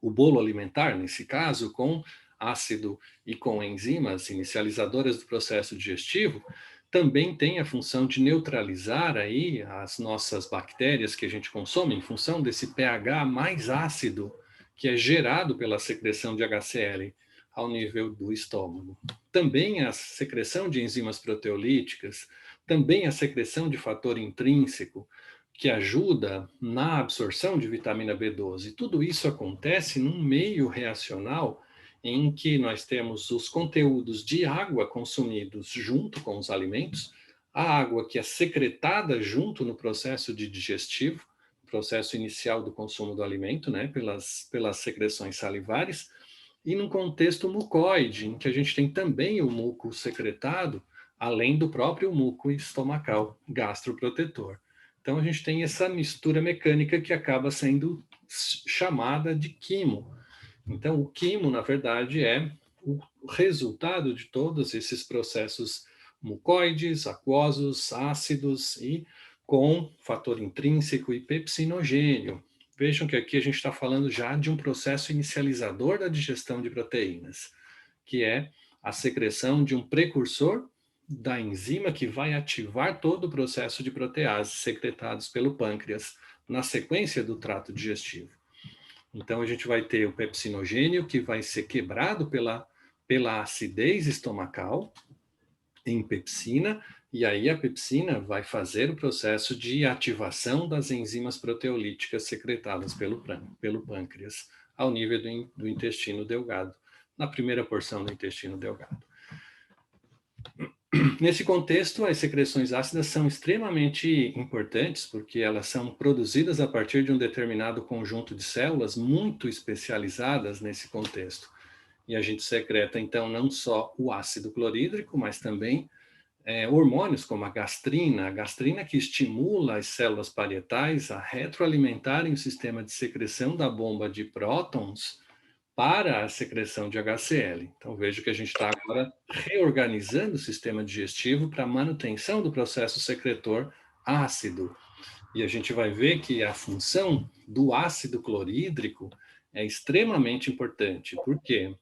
o bolo alimentar, nesse caso, com ácido e com enzimas inicializadoras do processo digestivo, também tem a função de neutralizar aí as nossas bactérias que a gente consome em função desse pH mais ácido que é gerado pela secreção de HCl ao nível do estômago. Também a secreção de enzimas proteolíticas, também a secreção de fator intrínseco, que ajuda na absorção de vitamina B12. Tudo isso acontece num meio reacional em que nós temos os conteúdos de água consumidos junto com os alimentos, a água que é secretada junto no processo de digestivo, processo inicial do consumo do alimento, né, pelas secreções salivares, e num contexto mucoide, em que a gente tem também o muco secretado, além do próprio muco estomacal, gastroprotetor. Então, a gente tem essa mistura mecânica que acaba sendo chamada de quimo. Então, o quimo, na verdade, é o resultado de todos esses processos mucoides, aquosos, ácidos e com fator intrínseco e pepsinogênio. Vejam que aqui a gente está falando já de um processo inicializador da digestão de proteínas, que é a secreção de um precursor da enzima que vai ativar todo o processo de protease secretados pelo pâncreas na sequência do trato digestivo. Então, a gente vai ter o pepsinogênio, que vai ser quebrado pela acidez estomacal em pepsina, e aí a pepsina vai fazer o processo de ativação das enzimas proteolíticas secretadas pelo pâncreas, ao nível do intestino delgado, na primeira porção do intestino delgado. Nesse contexto, as secreções ácidas são extremamente importantes, porque elas são produzidas a partir de um determinado conjunto de células muito especializadas nesse contexto. E a gente secreta, então, não só o ácido clorídrico, mas também hormônios como a gastrina que estimula as células parietais a retroalimentarem o sistema de secreção da bomba de prótons para a secreção de HCl. Então, veja que a gente está agora reorganizando o sistema digestivo para a manutenção do processo secretor ácido. E a gente vai ver que a função do ácido clorídrico é extremamente importante. Por quê?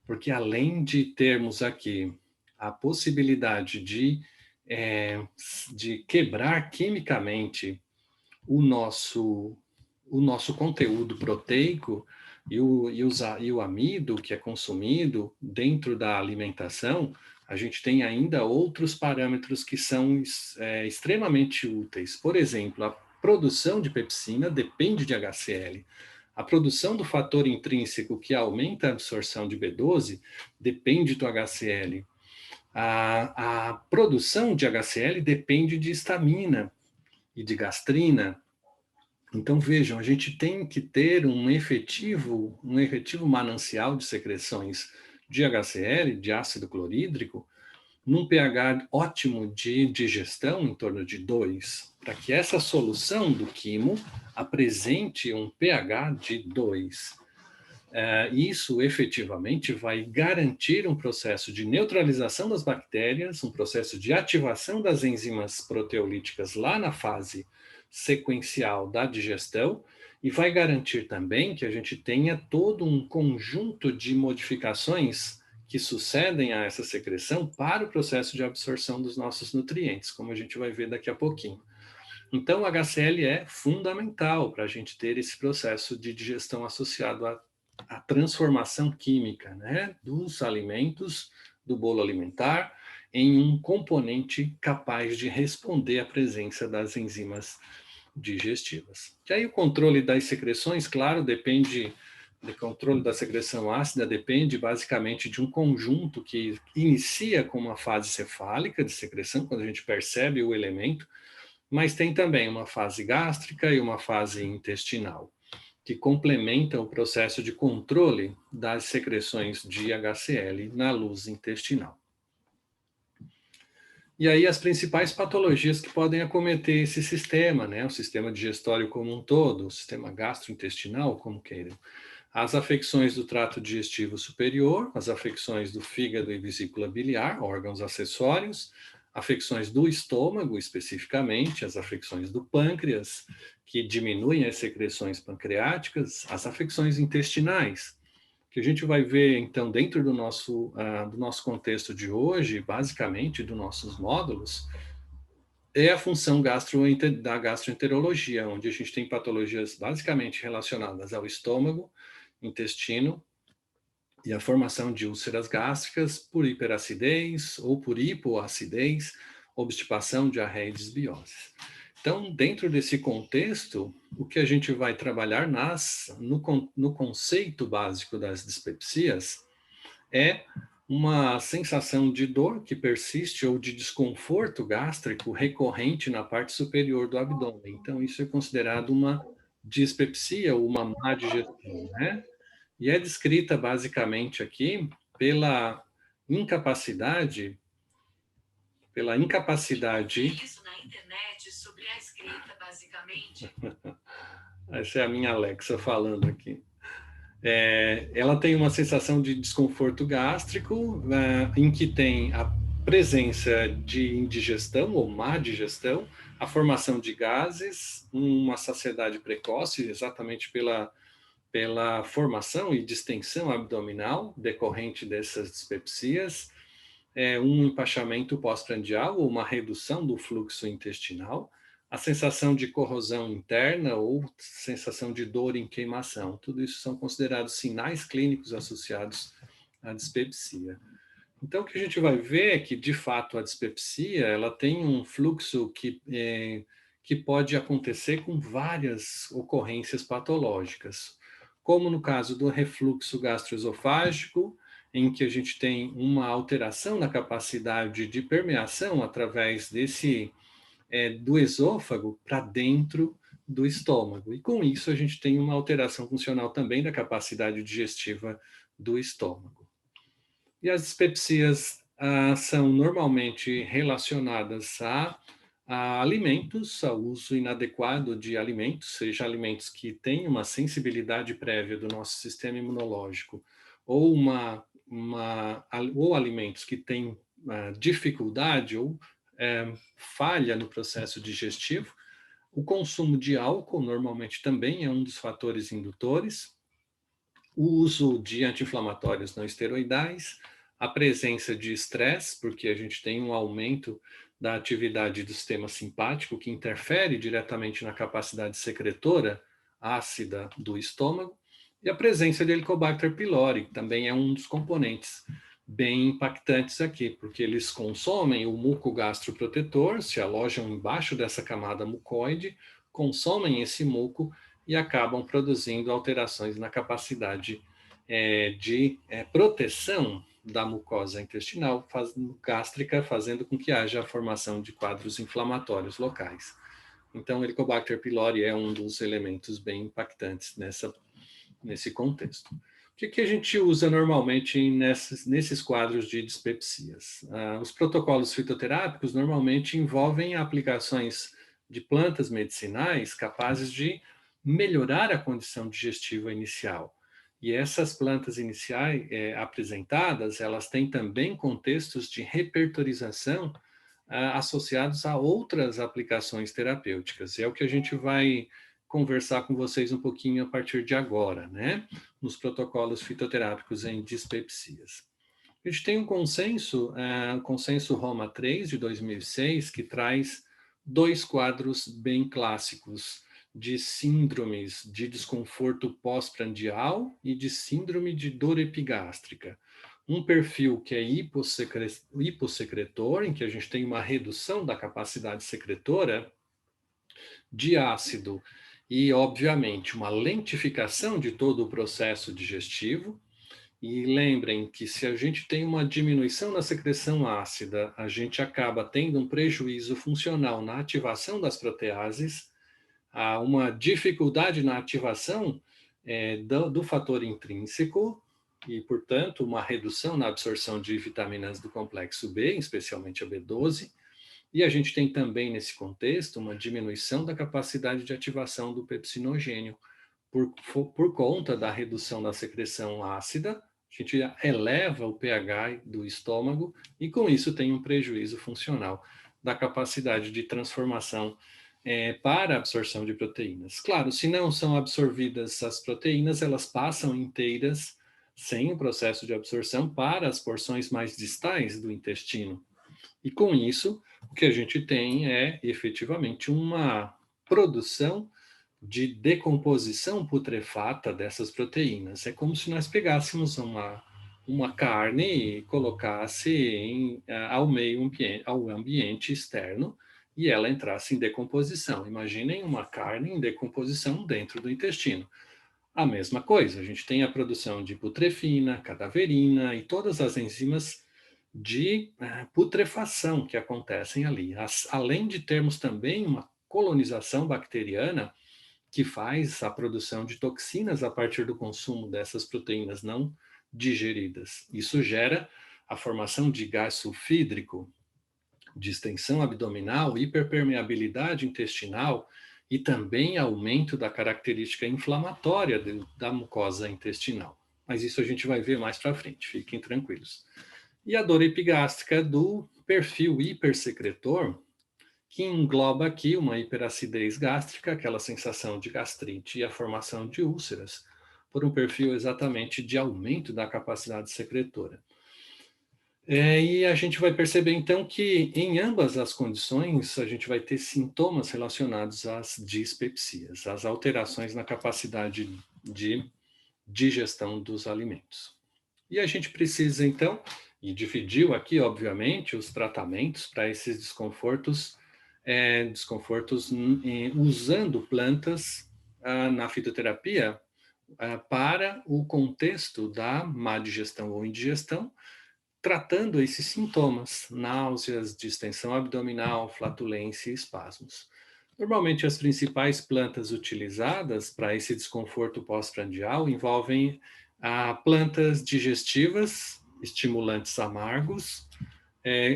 Porque além de termos aqui a possibilidade de quebrar quimicamente o nosso conteúdo proteico e o amido que é consumido dentro da alimentação, a gente tem ainda outros parâmetros que são extremamente úteis. Por exemplo, a produção de pepsina depende de HCl. A produção do fator intrínseco que aumenta a absorção de B12 depende do HCl. A produção de HCl depende de histamina e de gastrina. Então, vejam, a gente tem que ter um efetivo manancial de secreções de HCl, de ácido clorídrico, num pH ótimo de digestão, em torno de 2, para que essa solução do quimo apresente um pH de 2. Isso efetivamente vai garantir um processo de neutralização das bactérias, um processo de ativação das enzimas proteolíticas lá na fase sequencial da digestão, e vai garantir também que a gente tenha todo um conjunto de modificações que sucedem a essa secreção para o processo de absorção dos nossos nutrientes, como a gente vai ver daqui a pouquinho. Então, o HCl é fundamental para a gente ter esse processo de digestão associado à transformação química, né, dos alimentos, do bolo alimentar, em um componente capaz de responder à presença das enzimas digestivas. E aí o controle das secreções, claro, o controle da secreção ácida depende basicamente de um conjunto que inicia com uma fase cefálica de secreção, quando a gente percebe o elemento, mas tem também uma fase gástrica e uma fase intestinal, que complementam o processo de controle das secreções de HCl na luz intestinal. E aí as principais patologias que podem acometer esse sistema, né? O sistema digestório como um todo, o sistema gastrointestinal, como queiram. As afecções do trato digestivo superior, as afecções do fígado e vesícula biliar, órgãos acessórios, afecções do estômago especificamente, as afecções do pâncreas, que diminuem as secreções pancreáticas, as afecções intestinais, que a gente vai ver, então, dentro do nosso contexto de hoje, basicamente, dos nossos módulos, é a função da gastroenterologia, onde a gente tem patologias basicamente relacionadas ao estômago, intestino, e a formação de úlceras gástricas por hiperacidez ou por hipoacidez, obstipação, diarreia e desbioses. Então, dentro desse contexto, o que a gente vai trabalhar no conceito básico das dispepsias é uma sensação de dor que persiste ou de desconforto gástrico recorrente na parte superior do abdômen. Então, isso é considerado uma dispepsia ou uma má digestão, né? E é descrita basicamente aqui pela incapacidade. Isso na internet sobre a escrita, basicamente. Essa é a minha Alexa falando aqui. Ela tem uma sensação de desconforto gástrico, em que tem a presença de indigestão ou má digestão, a formação de gases, uma saciedade precoce, exatamente pela formação e distensão abdominal decorrente dessas dispepsias, um empachamento pós-prandial ou uma redução do fluxo intestinal, a sensação de corrosão interna ou sensação de dor em queimação. Tudo isso são considerados sinais clínicos associados à dispepsia. Então, o que a gente vai ver é que, de fato, a dispepsia ela tem um fluxo que pode acontecer com várias ocorrências patológicas, como no caso do refluxo gastroesofágico, em que a gente tem uma alteração na capacidade de permeação através do esôfago para dentro do estômago. E com isso a gente tem uma alteração funcional também da capacidade digestiva do estômago. E as dispepsias são normalmente relacionadas a alimentos, ao uso inadequado de alimentos, seja alimentos que têm uma sensibilidade prévia do nosso sistema imunológico, ou ou alimentos que têm dificuldade ou falha no processo digestivo. O consumo de álcool normalmente também é um dos fatores indutores. O uso de anti-inflamatórios não esteroidais, a presença de estresse, porque a gente tem um aumento da atividade do sistema simpático que interfere diretamente na capacidade secretora ácida do estômago, e a presença de Helicobacter pylori, que também é um dos componentes bem impactantes aqui, porque eles consomem o muco gastroprotetor, se alojam embaixo dessa camada mucoide, consomem esse muco e acabam produzindo alterações na capacidade de proteção da mucosa intestinal gástrica, fazendo com que haja a formação de quadros inflamatórios locais. Então, Helicobacter pylori é um dos elementos bem impactantes nesse contexto. O que a gente usa normalmente nesses quadros de dispepsias? Os protocolos fitoterápicos normalmente envolvem aplicações de plantas medicinais capazes de melhorar a condição digestiva inicial. E essas plantas iniciais apresentadas, elas têm também contextos de repertorização associados a outras aplicações terapêuticas. E é o que a gente vai conversar com vocês um pouquinho a partir de agora, né? Nos protocolos fitoterápicos em dispepsias. A gente tem um consenso, o consenso Roma 3 de 2006, que traz dois quadros bem clássicos de síndromes de desconforto pós-prandial e de síndrome de dor epigástrica. Um perfil que é hipossecretor, em que a gente tem uma redução da capacidade secretora de ácido e, obviamente, uma lentificação de todo o processo digestivo. E lembrem que se a gente tem uma diminuição na secreção ácida, a gente acaba tendo um prejuízo funcional na ativação das proteases, há uma dificuldade na ativação do fator intrínseco e, portanto, uma redução na absorção de vitaminas do complexo B, especialmente a B12, e a gente tem também, nesse contexto, uma diminuição da capacidade de ativação do pepsinogênio por conta da redução da secreção ácida. A gente eleva o pH do estômago e, com isso, tem um prejuízo funcional da capacidade de transformação para a absorção de proteínas. Claro, se não são absorvidas as proteínas, elas passam inteiras, sem o processo de absorção, para as porções mais distais do intestino. E com isso, o que a gente tem é efetivamente uma produção de decomposição putrefata dessas proteínas. É como se nós pegássemos uma carne e colocasse ao ambiente externo e ela entrasse em decomposição. Imaginem uma carne em decomposição dentro do intestino. A mesma coisa, a gente tem a produção de putrefina, cadaverina e todas as enzimas de putrefação que acontecem ali. Além de termos também uma colonização bacteriana que faz a produção de toxinas a partir do consumo dessas proteínas não digeridas. Isso gera a formação de gás sulfídrico, distensão abdominal, hiperpermeabilidade intestinal e também aumento da característica inflamatória da mucosa intestinal. Mas isso a gente vai ver mais para frente, fiquem tranquilos. E a dor epigástrica do perfil hipersecretor, que engloba aqui uma hiperacidez gástrica, aquela sensação de gastrite e a formação de úlceras, por um perfil exatamente de aumento da capacidade secretora. E a gente vai perceber, então, que em ambas as condições, a gente vai ter sintomas relacionados às dispepsias, às alterações na capacidade de digestão dos alimentos. E a gente precisa, então, e dividiu aqui, obviamente, os tratamentos para esses desconfortos, usando plantas na fitoterapia para o contexto da má digestão ou indigestão, tratando esses sintomas, náuseas, distensão abdominal, flatulência e espasmos. Normalmente, as principais plantas utilizadas para esse desconforto pós-prandial envolvem plantas digestivas, estimulantes amargos,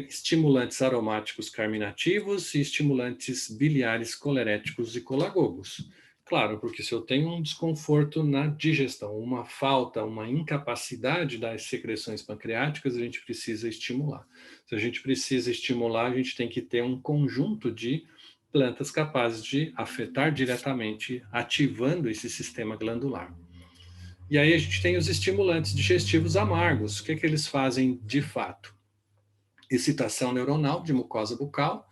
estimulantes aromáticos carminativos e estimulantes biliares coleréticos e colagogos. Claro, porque se eu tenho um desconforto na digestão, uma falta, uma incapacidade das secreções pancreáticas, a gente precisa estimular. Se a gente precisa estimular, a gente tem que ter um conjunto de plantas capazes de afetar diretamente, ativando esse sistema glandular. E aí a gente tem os estimulantes digestivos amargos. O que eles fazem de fato? Excitação neuronal de mucosa bucal,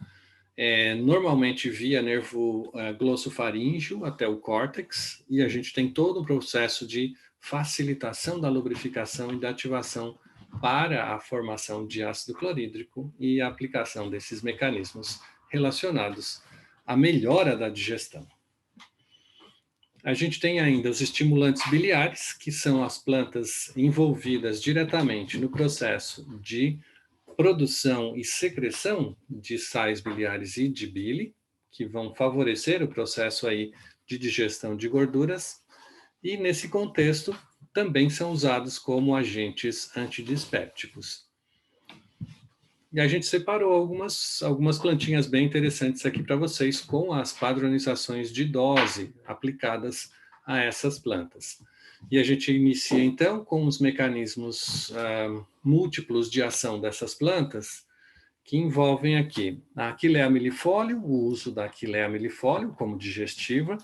normalmente via nervo glossofaríngeo até o córtex, e a gente tem todo um processo de facilitação da lubrificação e da ativação para a formação de ácido clorídrico e a aplicação desses mecanismos relacionados à melhora da digestão. A gente tem ainda os estimulantes biliares, que são as plantas envolvidas diretamente no processo de produção e secreção de sais biliares e de bile, que vão favorecer o processo aí de digestão de gorduras, e nesse contexto também são usados como agentes antidispépticos. E a gente separou algumas plantinhas bem interessantes aqui para vocês, com as padronizações de dose aplicadas a essas plantas. E a gente inicia, então, com os mecanismos múltiplos de ação dessas plantas, que envolvem aqui a Achillea millefolium, o uso da Achillea millefolium como digestiva.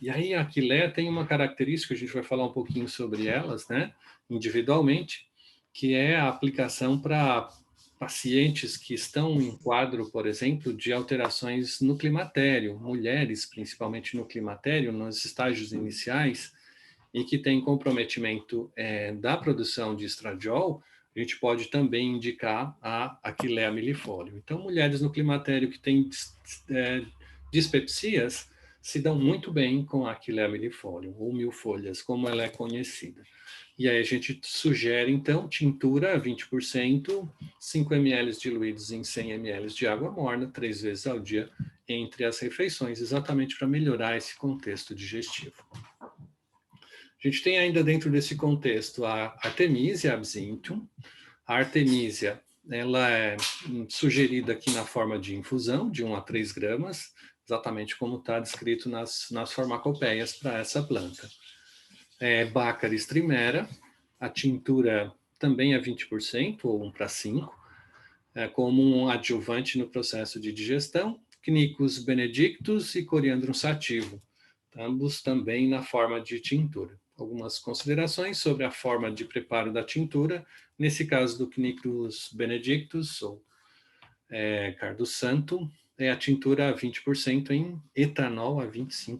E aí a Achillea tem uma característica, a gente vai falar um pouquinho sobre elas, né, individualmente, que é a aplicação para pacientes que estão em quadro, por exemplo, de alterações no climatério, mulheres, principalmente no climatério, nos estágios iniciais, e que tem comprometimento da produção de estradiol, a gente pode também indicar a Achillea millefolium. Então, mulheres no climatério que têm dispepsias se dão muito bem com a Achillea millefolium, ou mil folhas, como ela é conhecida. E aí a gente sugere, então, tintura 20%, 5 ml diluídos em 100 ml de água morna, 3 vezes ao dia, entre as refeições, exatamente para melhorar esse contexto digestivo. A gente tem ainda dentro desse contexto a Artemisia absinthium. A Artemisia, ela é sugerida aqui na forma de infusão, de 1 a 3 gramas, exatamente como está descrito nas farmacopeias para essa planta. Baccharis trimera, a tintura também é 20%, ou 1 para 5, como um adjuvante no processo de digestão. Quinquus benedictus e Coriandrum sativum, ambos também na forma de tintura. Algumas considerações sobre a forma de preparo da tintura, nesse caso do Quinquus benedictus, ou cardo santo, a tintura a 20% em etanol a 25%.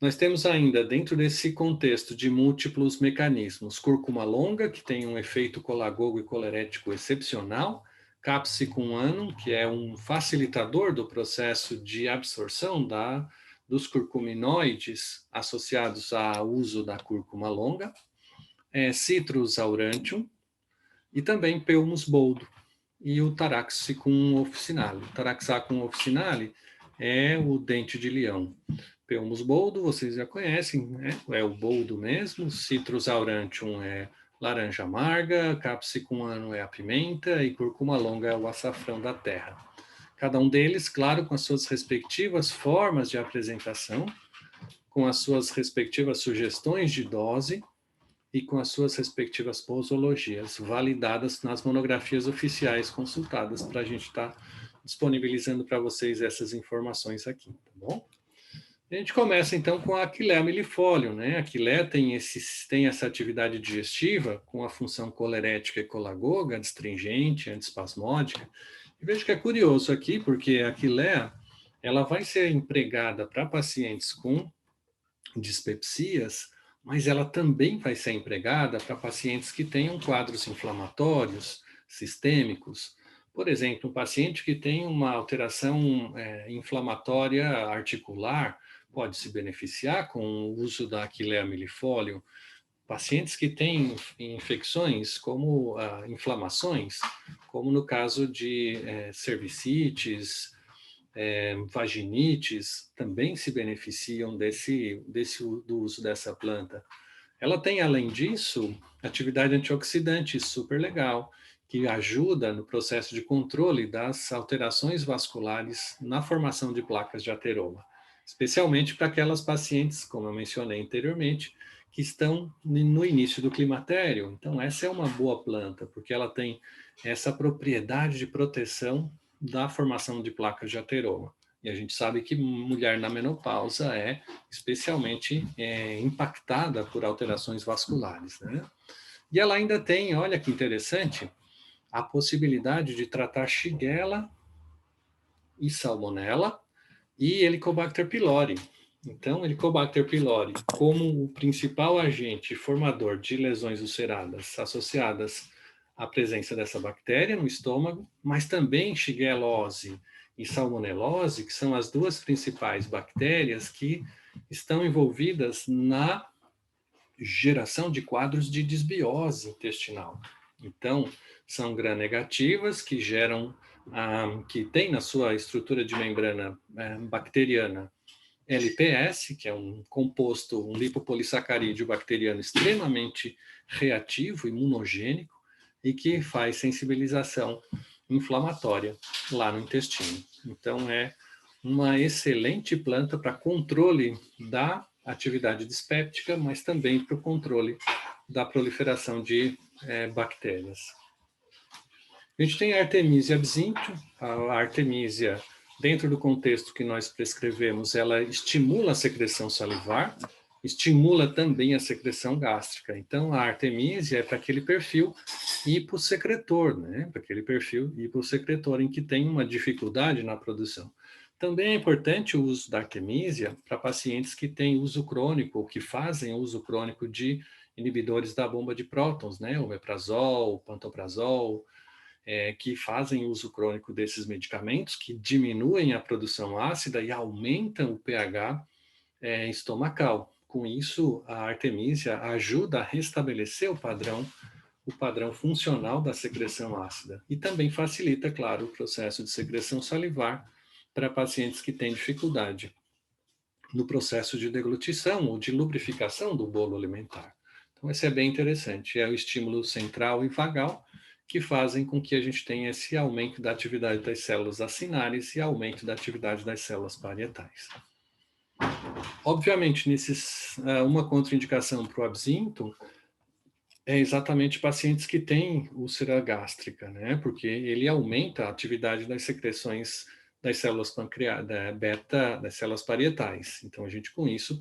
Nós temos ainda, dentro desse contexto de múltiplos mecanismos, cúrcuma longa, que tem um efeito colagogo e colerético excepcional, Capsicum annum, que é um facilitador do processo de absorção dos curcuminoides associados ao uso da cúrcuma longa, Citrus aurantium, e também Peumus boldo, e o Taraxacum officinale. O Taraxacum officinale é o dente de leão. Peumus boldo, vocês já conhecem, né? É o boldo mesmo. Citrus aurantium é laranja amarga, Capsicum annum é a pimenta e cúrcuma longa é o açafrão da terra. Cada um deles, claro, com as suas respectivas formas de apresentação, com as suas respectivas sugestões de dose e com as suas respectivas posologias, validadas nas monografias oficiais consultadas, para a gente estar disponibilizando para vocês essas informações aqui, tá bom? A gente começa, então, com a Achillea millefolium, né? A Achillea tem essa atividade digestiva com a função colerética e colagoga, astringente, antiespasmódica. E veja que é curioso aqui, porque a Achillea, ela vai ser empregada para pacientes com dispepsias, mas ela também vai ser empregada para pacientes que tenham quadros inflamatórios, sistêmicos. Por exemplo, um paciente que tem uma alteração inflamatória articular pode se beneficiar com o uso da Achillea millefolium. Pacientes que têm infecções como inflamações, como no caso de cervicites, vaginites, também se beneficiam do uso dessa planta. Ela tem, além disso, atividade antioxidante super legal, que ajuda no processo de controle das alterações vasculares na formação de placas de ateroma, especialmente para aquelas pacientes, como eu mencionei anteriormente, que estão no início do climatério. Então, essa é uma boa planta, porque ela tem essa propriedade de proteção da formação de placas de ateroma. E a gente sabe que mulher na menopausa é especialmente impactada por alterações vasculares, né? E ela ainda tem, olha que interessante, a possibilidade de tratar Shigella e Salmonella e Helicobacter pylori. Então, Helicobacter pylori, como o principal agente formador de lesões ulceradas associadas à presença dessa bactéria no estômago, mas também Shigellose e Salmonellose, que são as duas principais bactérias que estão envolvidas na geração de quadros de desbiose intestinal. Então, são gram-negativas que geram, que tem na sua estrutura de membrana bacteriana LPS, que é um composto, um lipopolissacarídeo bacteriano extremamente reativo, imunogênico, e que faz sensibilização inflamatória lá no intestino. Então, é uma excelente planta para controle da atividade dispéptica, mas também para o controle da proliferação de bactérias. A gente tem a Artemisia absinthium. A Artemisia, dentro do contexto que nós prescrevemos, ela estimula a secreção salivar, estimula também a secreção gástrica. Então, a Artemisia é para aquele perfil hipossecretor, né? Para aquele perfil hipossecretor em que tem uma dificuldade na produção. Também é importante o uso da Artemisia para pacientes que têm uso crônico, ou que fazem uso crônico de inibidores da bomba de prótons, né? Omeprazol, pantoprazol, que fazem uso crônico desses medicamentos, que diminuem a produção ácida e aumentam o pH estomacal. Com isso, a Artemisia ajuda a restabelecer o padrão funcional da secreção ácida e também facilita, claro, o processo de secreção salivar para pacientes que têm dificuldade no processo de deglutição ou de lubrificação do bolo alimentar. Então, esse é bem interessante. É o estímulo central e vagal que fazem com que a gente tenha esse aumento da atividade das células acinárias e aumento da atividade das células parietais. Obviamente, uma contraindicação para o absinto é exatamente pacientes que têm úlcera gástrica, né? Porque ele aumenta a atividade das secreções das células das células parietais. Então, a gente, com isso,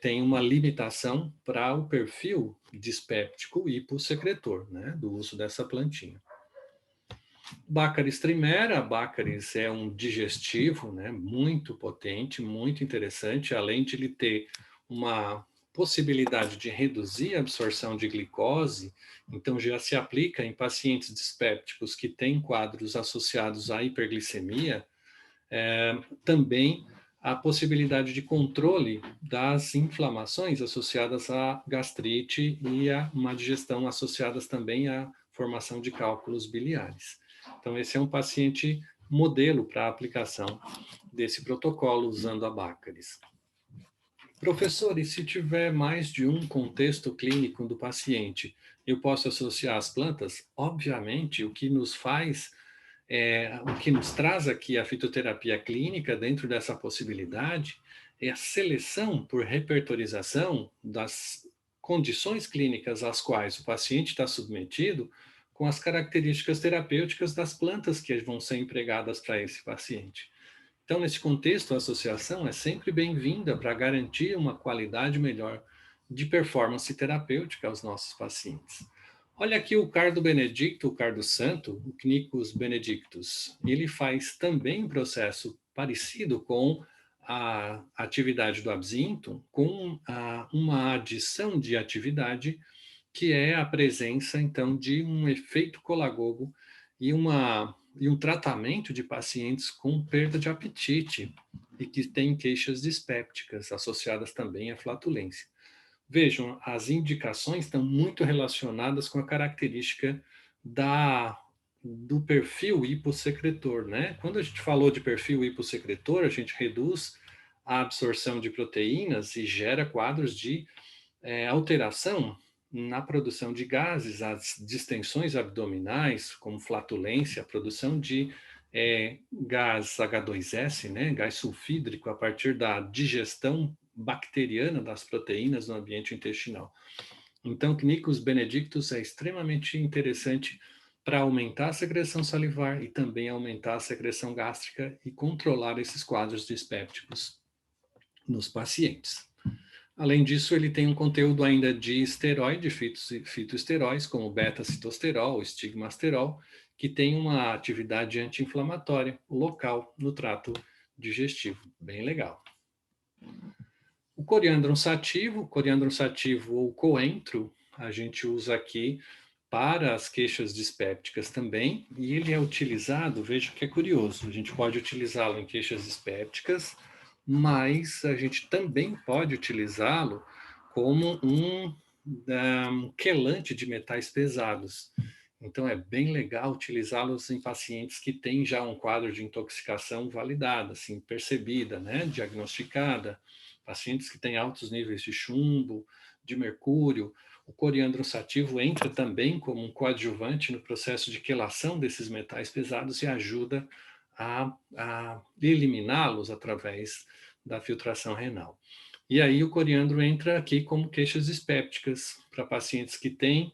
tem uma limitação para o perfil dispéptico hipossecretor, né? Do uso dessa plantinha. Baccharis trimera. Baccharis é um digestivo, né, muito potente, muito interessante, além de ele ter uma possibilidade de reduzir a absorção de glicose, então já se aplica em pacientes dispépticos que têm quadros associados à hiperglicemia, também a possibilidade de controle das inflamações associadas à gastrite e a uma digestão associadas também à formação de cálculos biliares. Então, esse é um paciente modelo para a aplicação desse protocolo usando a Baccharis. Professor, e se tiver mais de um contexto clínico do paciente, eu posso associar as plantas? Obviamente, o que nos faz o que nos traz aqui a fitoterapia clínica dentro dessa possibilidade é a seleção por repertorização das condições clínicas às quais o paciente está submetido com as características terapêuticas das plantas que vão ser empregadas para esse paciente. Então, nesse contexto, a associação é sempre bem-vinda para garantir uma qualidade melhor de performance terapêutica aos nossos pacientes. Olha aqui o cardo benedicto, o cardo santo, o Quinquus benedictus. Ele faz também um processo parecido com a atividade do absinto, com uma adição de atividade, que é a presença, então, de um efeito colagogo e um tratamento de pacientes com perda de apetite e que têm queixas dispépticas associadas também à flatulência. Vejam, as indicações estão muito relacionadas com a característica do perfil hipossecretor, né? Quando a gente falou de perfil hipossecretor, a gente reduz a absorção de proteínas e gera quadros de alteração na produção de gases, as distensões abdominais, como flatulência, a produção de gás H2S, né, gás sulfídrico, a partir da digestão bacteriana das proteínas no ambiente intestinal. Então, Quinquus benedictus é extremamente interessante para aumentar a secreção salivar e também aumentar a secreção gástrica e controlar esses quadros dispépticos nos pacientes. Além disso, ele tem um conteúdo ainda de esteroide, fitoesteróis, como beta-citosterol, estigmasterol, que tem uma atividade anti-inflamatória local no trato digestivo. Bem legal. O coriandrum sativo ou coentro, a gente usa aqui para as queixas dispépticas também, e ele é utilizado, veja que é curioso, a gente pode utilizá-lo em queixas dispépticas, mas a gente também pode utilizá-lo como um quelante de metais pesados. Então, é bem legal utilizá-los em pacientes que têm já um quadro de intoxicação validada, assim, percebida, né, diagnosticada, pacientes que têm altos níveis de chumbo, de mercúrio. O coriandrum sativo entra também como um coadjuvante no processo de quelação desses metais pesados e ajuda a eliminá-los através da filtração renal. E aí o coriandro entra aqui como queixas dispépticas para pacientes que têm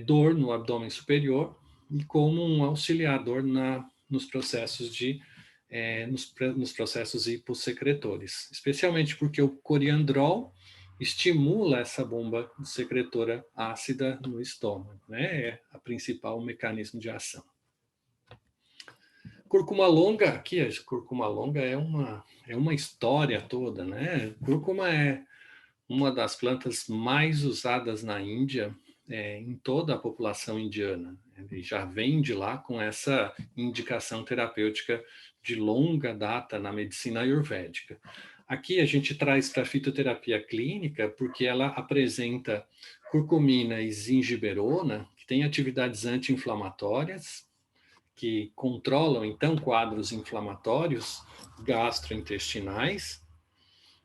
dor no abdômen superior e como um auxiliador nos processos nos processos hipossecretores, especialmente porque o coriandrol estimula essa bomba secretora ácida no estômago, né? É o principal mecanismo de ação. Cúrcuma longa, aqui a cúrcuma longa é uma história toda, né? Cúrcuma é uma das plantas mais usadas na Índia, em toda a população indiana. Ele já vem de lá com essa indicação terapêutica de longa data na medicina ayurvédica. Aqui a gente traz para a fitoterapia clínica porque ela apresenta curcumina e zingiberona, que têm atividades anti-inflamatórias, que controlam, então, quadros inflamatórios gastrointestinais,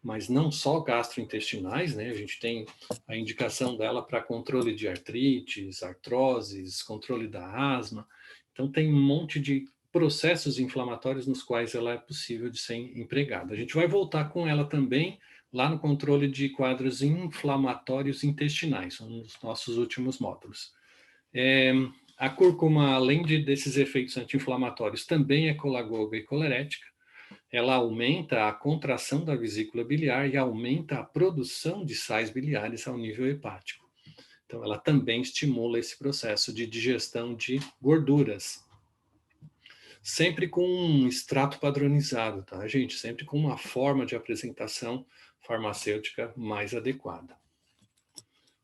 mas não só gastrointestinais, né? A gente tem a indicação dela para controle de artrites, artroses, controle da asma. Então, tem um monte de processos inflamatórios nos quais ela é possível de ser empregada. A gente vai voltar com ela também lá no controle de quadros inflamatórios intestinais, um dos nossos últimos módulos. A cúrcuma, além desses efeitos anti-inflamatórios, também é colagoga e colerética. Ela aumenta a contração da vesícula biliar e aumenta a produção de sais biliares ao nível hepático. Então, ela também estimula esse processo de digestão de gorduras. Sempre com um extrato padronizado, tá, gente? Sempre com uma forma de apresentação farmacêutica mais adequada.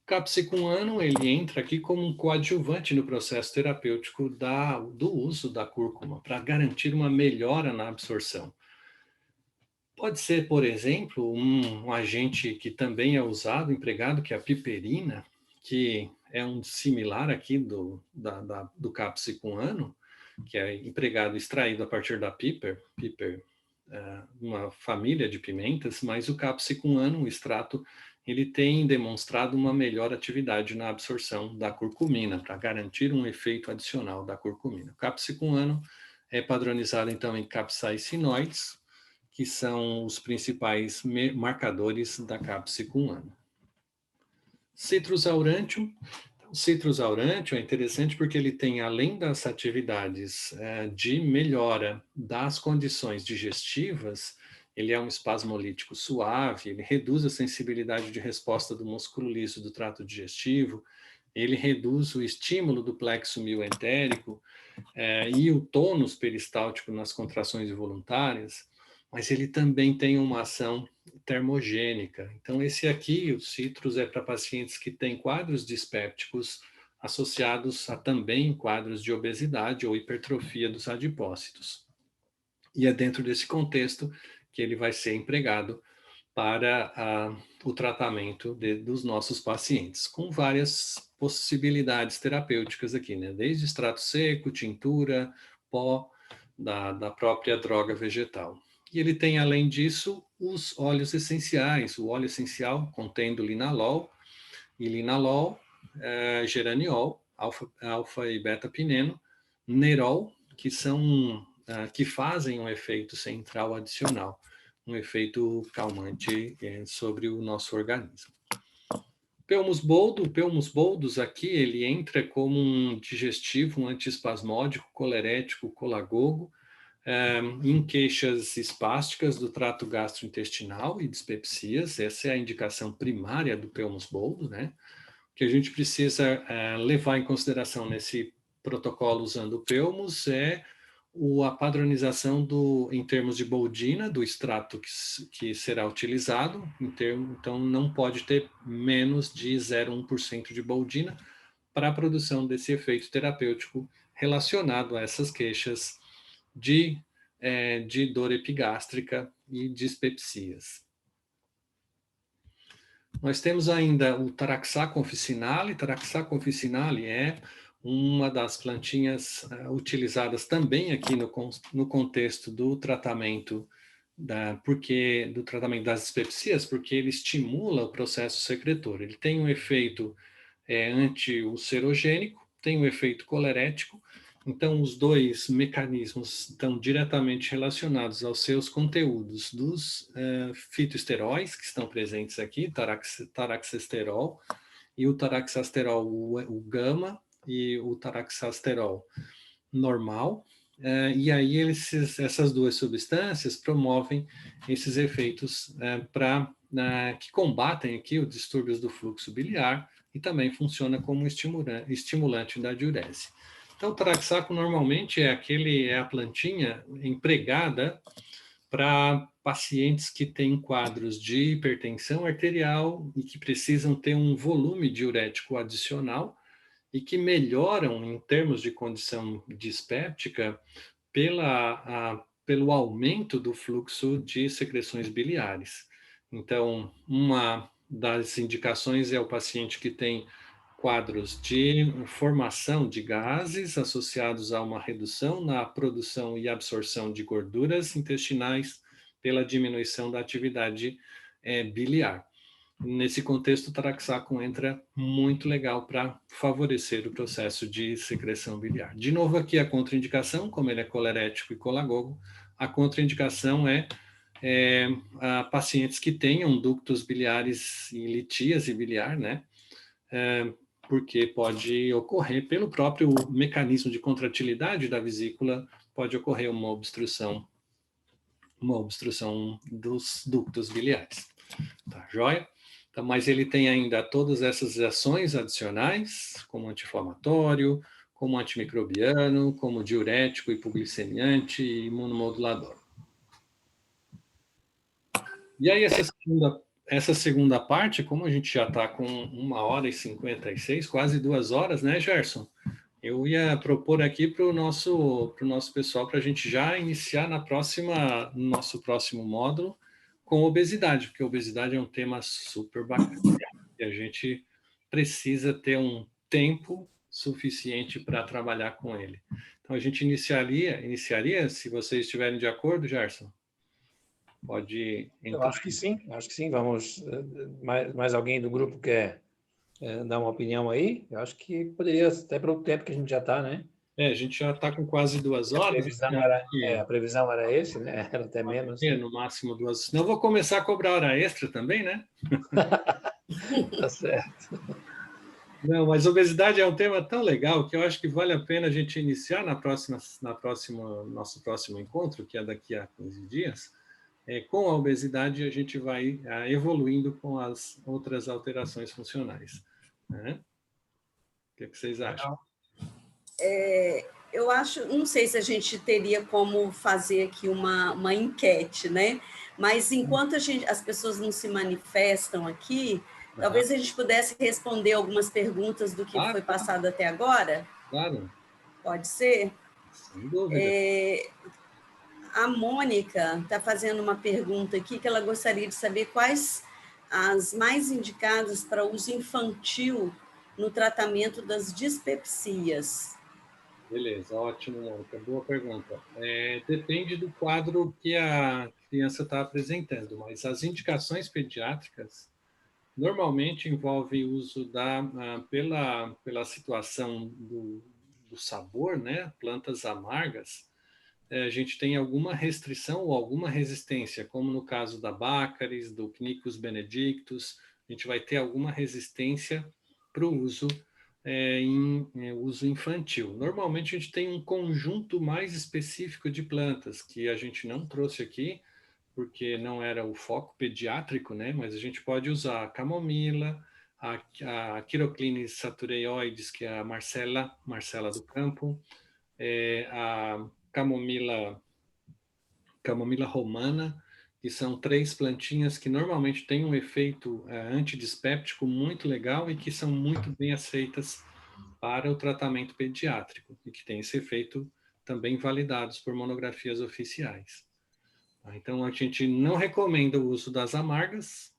Capsicum annuum, ele entra aqui como um coadjuvante no processo terapêutico do uso da cúrcuma, para garantir uma melhora na absorção. Pode ser, por exemplo, um agente que também é usado, empregado, que é a piperina, que é um similar aqui do Capsicum annuum, que é empregado, extraído a partir da piper, uma família de pimentas, mas o Capsicum annuum, o extrato ele tem demonstrado uma melhor atividade na absorção da curcumina, para garantir um efeito adicional da curcumina. O capsicuano é padronizado, então, em capsaicinoides, que são os principais marcadores da capsicuano. Citrus aurantium. O Citrus aurantium é interessante porque ele tem, além das atividades de melhora das condições digestivas, ele é um espasmolítico suave, ele reduz a sensibilidade de resposta do músculo liso do trato digestivo, ele reduz o estímulo do plexo mioentérico e o tônus peristáltico nas contrações involuntárias, mas ele também tem uma ação termogênica. Então, esse aqui, o citrus, é para pacientes que têm quadros dispépticos associados a também quadros de obesidade ou hipertrofia dos adipócitos. E é dentro desse contexto que ele vai ser empregado para o tratamento dos nossos pacientes, com várias possibilidades terapêuticas aqui, né? Desde extrato seco, tintura, pó, da própria droga vegetal. E ele tem, além disso, os óleos essenciais, o óleo essencial contendo linalol, ilinalol, geraniol, alfa e beta-pineno, nerol, que são que fazem um efeito central adicional, um efeito calmante sobre o nosso organismo. Pelmus boldos aqui, ele entra como um digestivo, um antiespasmódico, colerético, colagogo, em queixas espásticas do trato gastrointestinal e dispepsias. Essa é a indicação primária do Pelmus boldo, né? O que a gente precisa levar em consideração nesse protocolo usando o Pelmus é a padronização em termos de boldina, do extrato que será utilizado, então não pode ter menos de 0,1% de boldina para a produção desse efeito terapêutico relacionado a essas queixas de dor epigástrica e dispepsias. Nós temos ainda o Taraxacum officinale. Taraxacum officinale é uma das plantinhas utilizadas também aqui no contexto do tratamento do tratamento das dispepsias, porque ele estimula o processo secretor. Ele tem um efeito anti-ulcerogênico, tem um efeito colerético. Então, os dois mecanismos estão diretamente relacionados aos seus conteúdos dos fitoesteróis que estão presentes aqui, taraxesterol e o taraxasterol, o gama, e o taraxasterol normal, e aí essas duas substâncias promovem esses efeitos que combatem aqui os distúrbios do fluxo biliar e também funciona como estimulante da diurese. Então, o taraxaco normalmente é a plantinha empregada para pacientes que têm quadros de hipertensão arterial e que precisam ter um volume diurético adicional e que melhoram em termos de condição dispéptica pelo aumento do fluxo de secreções biliares. Então, uma das indicações é o paciente que tem quadros de formação de gases associados a uma redução na produção e absorção de gorduras intestinais pela diminuição da atividade biliar. Nesse contexto, o taraxacum entra muito legal para favorecer o processo de secreção biliar. De novo aqui a contraindicação, como ele é colerético e colagogo, a contraindicação a pacientes que tenham ductos biliares e litíase biliar, né? Porque pode ocorrer, pelo próprio mecanismo de contratilidade da vesícula, pode ocorrer uma obstrução dos ductos biliares. Tá, joia? Então, mas ele tem ainda todas essas ações adicionais, como anti-inflamatório, como antimicrobiano, como diurético, hipoglicemiante e imunomodulador. E aí, essa segunda parte, como a gente já está com 1h56, quase 2 horas, né, Gerson? Eu ia propor aqui para o nosso pessoal, para a gente já iniciar no nosso próximo módulo, com obesidade, porque obesidade é um tema super bacana e a gente precisa ter um tempo suficiente para trabalhar com ele. Então, a gente iniciaria, se vocês estiverem de acordo, Gerson? pode Eu entrar. acho que sim, Vamos, mais alguém do grupo quer dar uma opinião aí? Eu acho que poderia, até pelo tempo que a gente já está, né? A gente já está com quase 2 A horas. previsão né? era, a previsão era esse, né? Era até menos. No máximo 2. Senão eu vou começar a cobrar hora extra também, né? Tá certo. Não, mas obesidade é um tema tão legal que eu acho que vale a pena a gente iniciar nosso próximo encontro, que é daqui a 15 dias. Com a obesidade, a gente vai evoluindo com as outras alterações funcionais. Né? O que vocês acham? Eu acho, não sei se a gente teria como fazer aqui uma enquete, né? Mas enquanto as pessoas não se manifestam aqui, talvez a gente pudesse responder algumas perguntas do que foi passado até agora. Claro. Pode ser? Sem dúvida. A Mônica está fazendo uma pergunta aqui que ela gostaria de saber quais as mais indicadas para uso infantil no tratamento das dispepsias. Beleza, ótimo, Mônica. Boa pergunta. Depende do quadro que a criança está apresentando, mas as indicações pediátricas normalmente envolvem o uso pela situação do sabor, né? Plantas amargas, a gente tem alguma restrição ou alguma resistência, como no caso da Baccharis, do Quinquus benedictus, a gente vai ter alguma resistência para o uso uso infantil. Normalmente a gente tem um conjunto mais específico de plantas que a gente não trouxe aqui, porque não era o foco pediátrico, né? Mas a gente pode usar a camomila, a Chiroclinis satureioides, que é a Marcela do campo, a camomila romana, que são 3 plantinhas que normalmente têm um efeito antidispéptico muito legal e que são muito bem aceitas para o tratamento pediátrico e que têm esse efeito também validados por monografias oficiais. Então, a gente não recomenda o uso das amargas,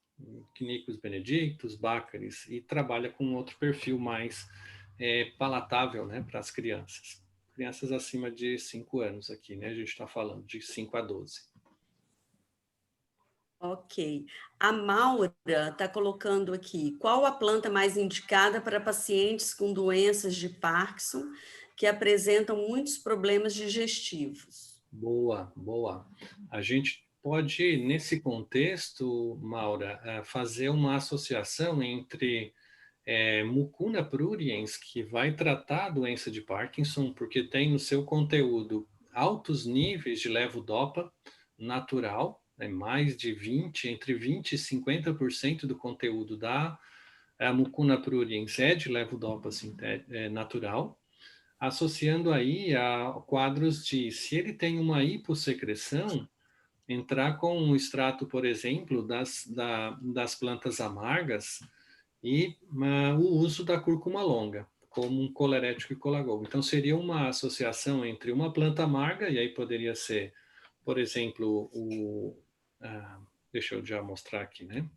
Quinquus benedictus, Baccharis, e trabalha com outro perfil mais palatável, né, para as crianças. Crianças acima de 5 anos aqui, né? A gente está falando de 5 a 12. Ok. A Maura está colocando aqui, qual a planta mais indicada para pacientes com doenças de Parkinson que apresentam muitos problemas digestivos? Boa, boa. A gente pode, nesse contexto, Maura, fazer uma associação entre Mucuna pruriens, que vai tratar a doença de Parkinson, porque tem no seu conteúdo altos níveis de levodopa natural, mais de entre 20% e 50% do conteúdo da Mucuna pruriens é de levodopa natural, associando aí a quadros de, se ele tem uma hipossecreção, entrar com um extrato, por exemplo, das plantas amargas, e o uso da cúrcuma longa, como um colerético e colagol. Então, seria uma associação entre uma planta amarga, e aí poderia ser, por exemplo, deixa eu já mostrar aqui, né?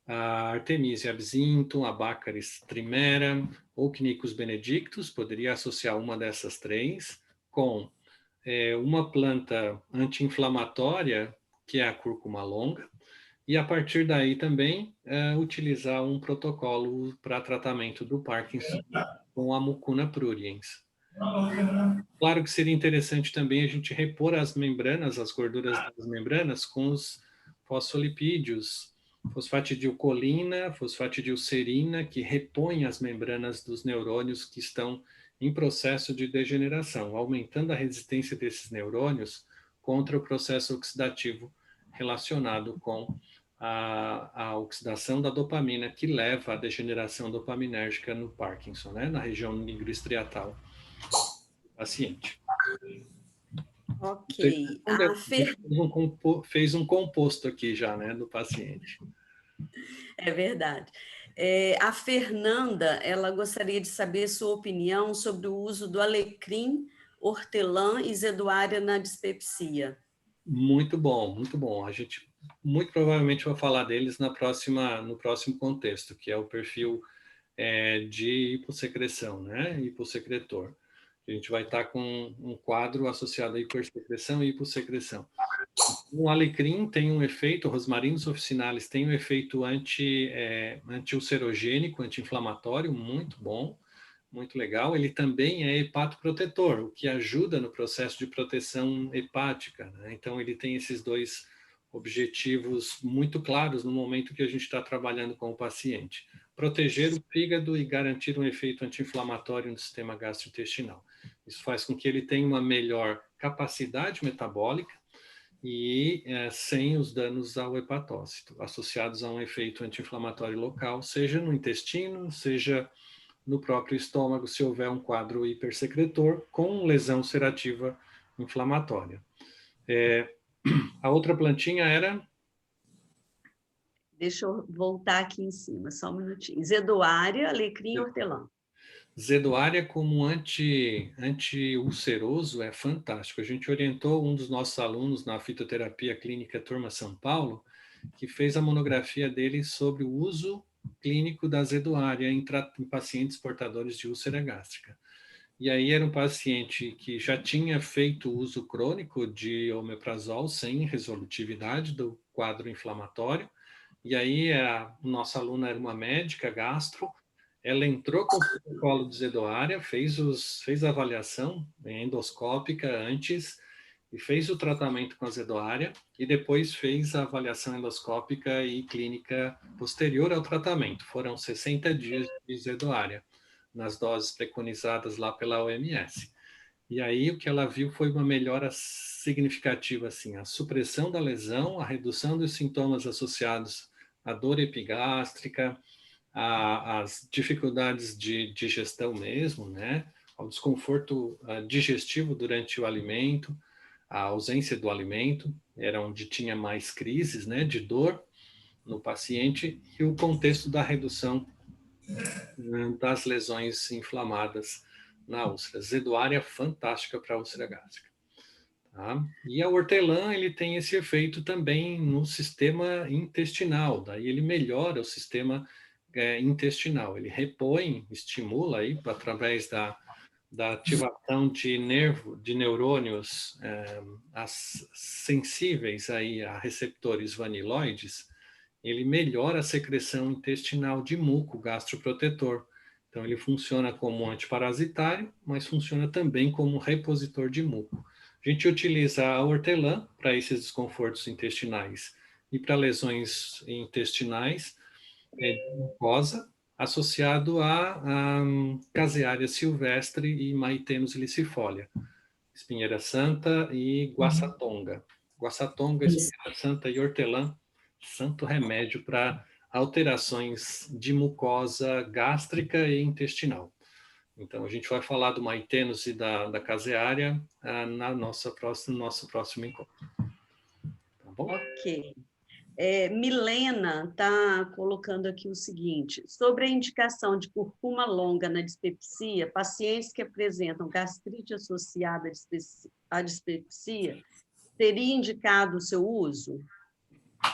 A Artemisia absinthe, a Baccharis trimera, ou Quinquus benedictus, poderia associar uma dessas 3, com uma planta anti-inflamatória, que é a cúrcuma longa, e a partir daí também utilizar um protocolo para tratamento do Parkinson com a Mucuna pruriens. Claro que seria interessante também a gente repor as membranas, as gorduras das membranas, com os fosfolipídios, fosfatidilcolina, fosfatidilserina, que repõem as membranas dos neurônios que estão em processo de degeneração, aumentando a resistência desses neurônios contra o processo oxidativo relacionado com a oxidação da dopamina, que leva à degeneração dopaminérgica no Parkinson, né, na região nigroestriatal do paciente. Ok. Fez um composto aqui já, né, do paciente. É verdade. A Fernanda, ela gostaria de saber sua opinião sobre o uso do alecrim, hortelã e zedoária na dispepsia. Muito bom, muito bom. A gente muito provavelmente vai falar deles no próximo contexto, que é o perfil de hipossecreção, né? Hipossecretor. A gente vai estar com um quadro associado à hipersecreção e hipossecreção. O alecrim tem um efeito, o Rosmarinus officinalis tem um efeito anti-ulcerogênico, anti-inflamatório, muito bom, muito legal. Ele também é hepatoprotetor, o que ajuda no processo de proteção hepática, né? Então, ele tem esses dois objetivos muito claros no momento que a gente está trabalhando com o paciente. Proteger o fígado e garantir um efeito anti-inflamatório no sistema gastrointestinal. Isso faz com que ele tenha uma melhor capacidade metabólica e sem os danos ao hepatócito, associados a um efeito anti-inflamatório local, seja no intestino, seja no próprio estômago, se houver um quadro hipersecretor com lesão ulcerativa inflamatória. A outra plantinha era... Deixa eu voltar aqui em cima, só um minutinho. Zedoária, alecrim e hortelã. Zedoária como anti-ulceroso é fantástico. A gente orientou um dos nossos alunos na fitoterapia clínica Turma São Paulo, que fez a monografia dele sobre o uso clínico da zedoária em pacientes portadores de úlcera gástrica. E aí era um paciente que já tinha feito uso crônico de omeprazol sem resolutividade do quadro inflamatório. E aí a nossa aluna era uma médica gastro, ela entrou com o protocolo de zedoária, fez a avaliação endoscópica antes e fez o tratamento com a zedoária e depois fez a avaliação endoscópica e clínica posterior ao tratamento. Foram 60 dias de zedoária, nas doses preconizadas lá pela OMS. E aí o que ela viu foi uma melhora significativa, assim, a supressão da lesão, a redução dos sintomas associados à dor epigástrica, às dificuldades de digestão mesmo, né? Ao desconforto digestivo durante o alimento, a ausência do alimento, era onde tinha mais crises, né, de dor no paciente, e o contexto da redução das lesões inflamadas na úlcera. Zedoária fantástica para a úlcera gástrica. Tá? E a hortelã, ele tem esse efeito também no sistema intestinal, daí ele melhora o sistema intestinal, ele repõe, estimula aí, através da ativação de neurônios sensíveis aí a receptores vaniloides, ele melhora a secreção intestinal de muco gastroprotetor. Então, ele funciona como antiparasitário, mas funciona também como repositor de muco. A gente utiliza a hortelã para esses desconfortos intestinais e para lesões intestinais de mucosa, associado a caseária silvestre e Maitenus ilicifolia, espinheira santa e guaçatonga. Guaçatonga, espinheira santa e hortelã, santo remédio para alterações de mucosa gástrica e intestinal. Então, a gente vai falar do Maitenus e da caseária no nosso próximo encontro. Tá bom? Ok. Milena está colocando aqui o seguinte, sobre a indicação de curcuma longa na dispepsia, pacientes que apresentam gastrite associada à dispepsia, teria indicado o seu uso?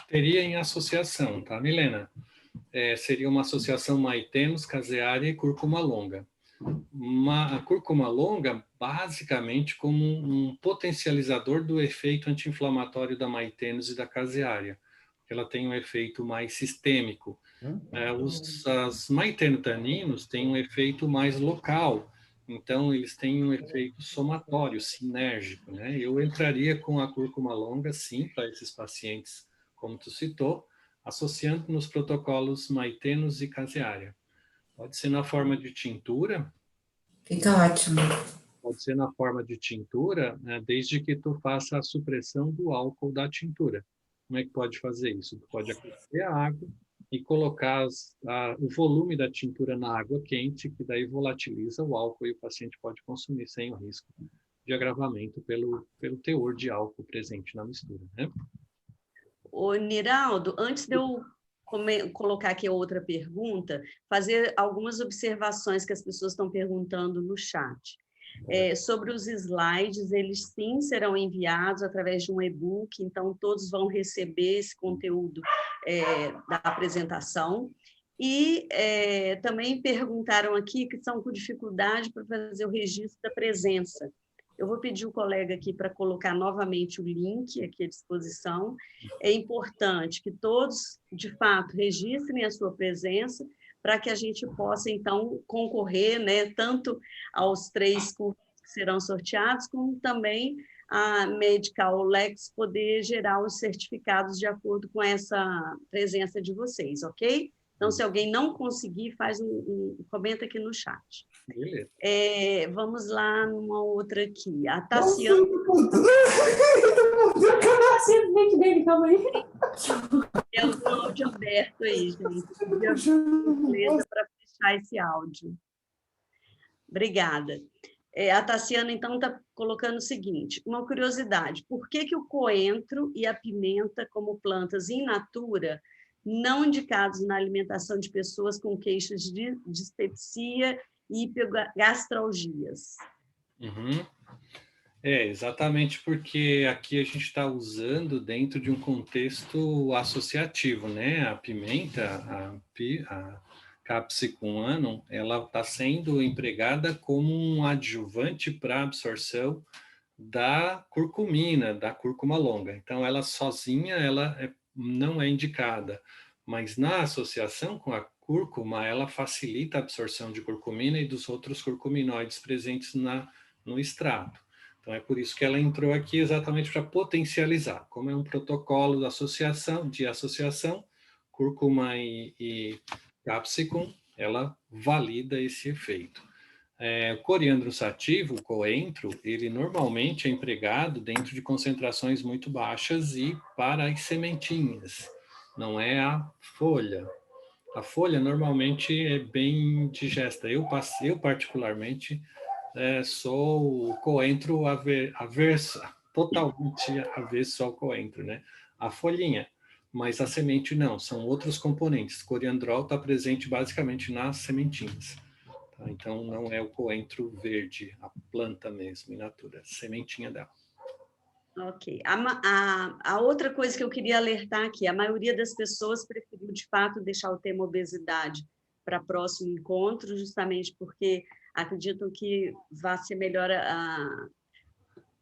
Teria em associação, tá, Milena? Seria uma associação Maitenus, caseária e curcuma longa. A curcuma longa, basicamente, como um potencializador do efeito anti-inflamatório da Maitenus e da caseária. Ela tem um efeito mais sistêmico. Os maitenotaninos têm um efeito mais local, então eles têm um efeito somatório, sinérgico, né? Eu entraria com a curcuma longa, sim, para esses pacientes, como tu citou, associando nos protocolos Maitenus e caseária. Pode ser na forma de tintura. Fica ótimo. Pode ser na forma de tintura, né, desde que tu faça a supressão do álcool da tintura. Como é que pode fazer isso? Tu pode aquecer a água e colocar o volume da tintura na água quente, que daí volatiliza o álcool e o paciente pode consumir sem o risco de agravamento pelo teor de álcool presente na mistura, né? Ô, Niraldo, antes de eu colocar aqui outra pergunta, fazer algumas observações que as pessoas estão perguntando no chat. Sobre os slides, eles sim serão enviados através de um e-book, então todos vão receber esse conteúdo da apresentação. E também perguntaram aqui que estão com dificuldade para fazer o registro da presença. Eu vou pedir o colega aqui para colocar novamente o link aqui à disposição. É importante que todos, de fato, registrem a sua presença para que a gente possa, então, concorrer, né, tanto aos 3 cursos que serão sorteados, como também a Medical Lex poder gerar os certificados de acordo com essa presença de vocês, ok? Então, se alguém não conseguir, comenta aqui no chat. Beleza. Vamos lá numa outra aqui. A Tassiana. Calma aí. É o áudio aberto aí, gente. Para fechar esse áudio. Obrigada. A Tassiana, então, está colocando o seguinte, uma curiosidade, por que o coentro e a pimenta, como plantas in natura, não indicados na alimentação de pessoas com queixas de dispepsia e hipergastralgias? Uhum. Exatamente porque aqui a gente está usando dentro de um contexto associativo, né? A pimenta, a Capsicum annum, ela está sendo empregada como um adjuvante para absorção da curcumina, da cúrcuma longa. Então, ela sozinha, não é indicada, mas na associação com a cúrcuma, ela facilita a absorção de curcumina e dos outros curcuminoides presentes no extrato. Então, é por isso que ela entrou aqui exatamente para potencializar. Como é um protocolo de associação, cúrcuma e capsicum, ela valida esse efeito. O coriandro sativo, o coentro, ele normalmente é empregado dentro de concentrações muito baixas e para as sementinhas, não é a folha. A folha normalmente é bem digesta. Eu particularmente, sou o coentro totalmente avesso ao coentro, né? A folhinha, mas a semente não, são outros componentes. Coriandrol está presente basicamente nas sementinhas. Tá? Então, não é o coentro verde, a planta mesmo, in natura, a sementinha dela. Ok. A outra coisa que eu queria alertar aqui, a maioria das pessoas preferiu, de fato, deixar o tema obesidade para próximo encontro, justamente porque acreditam que vai ser melhor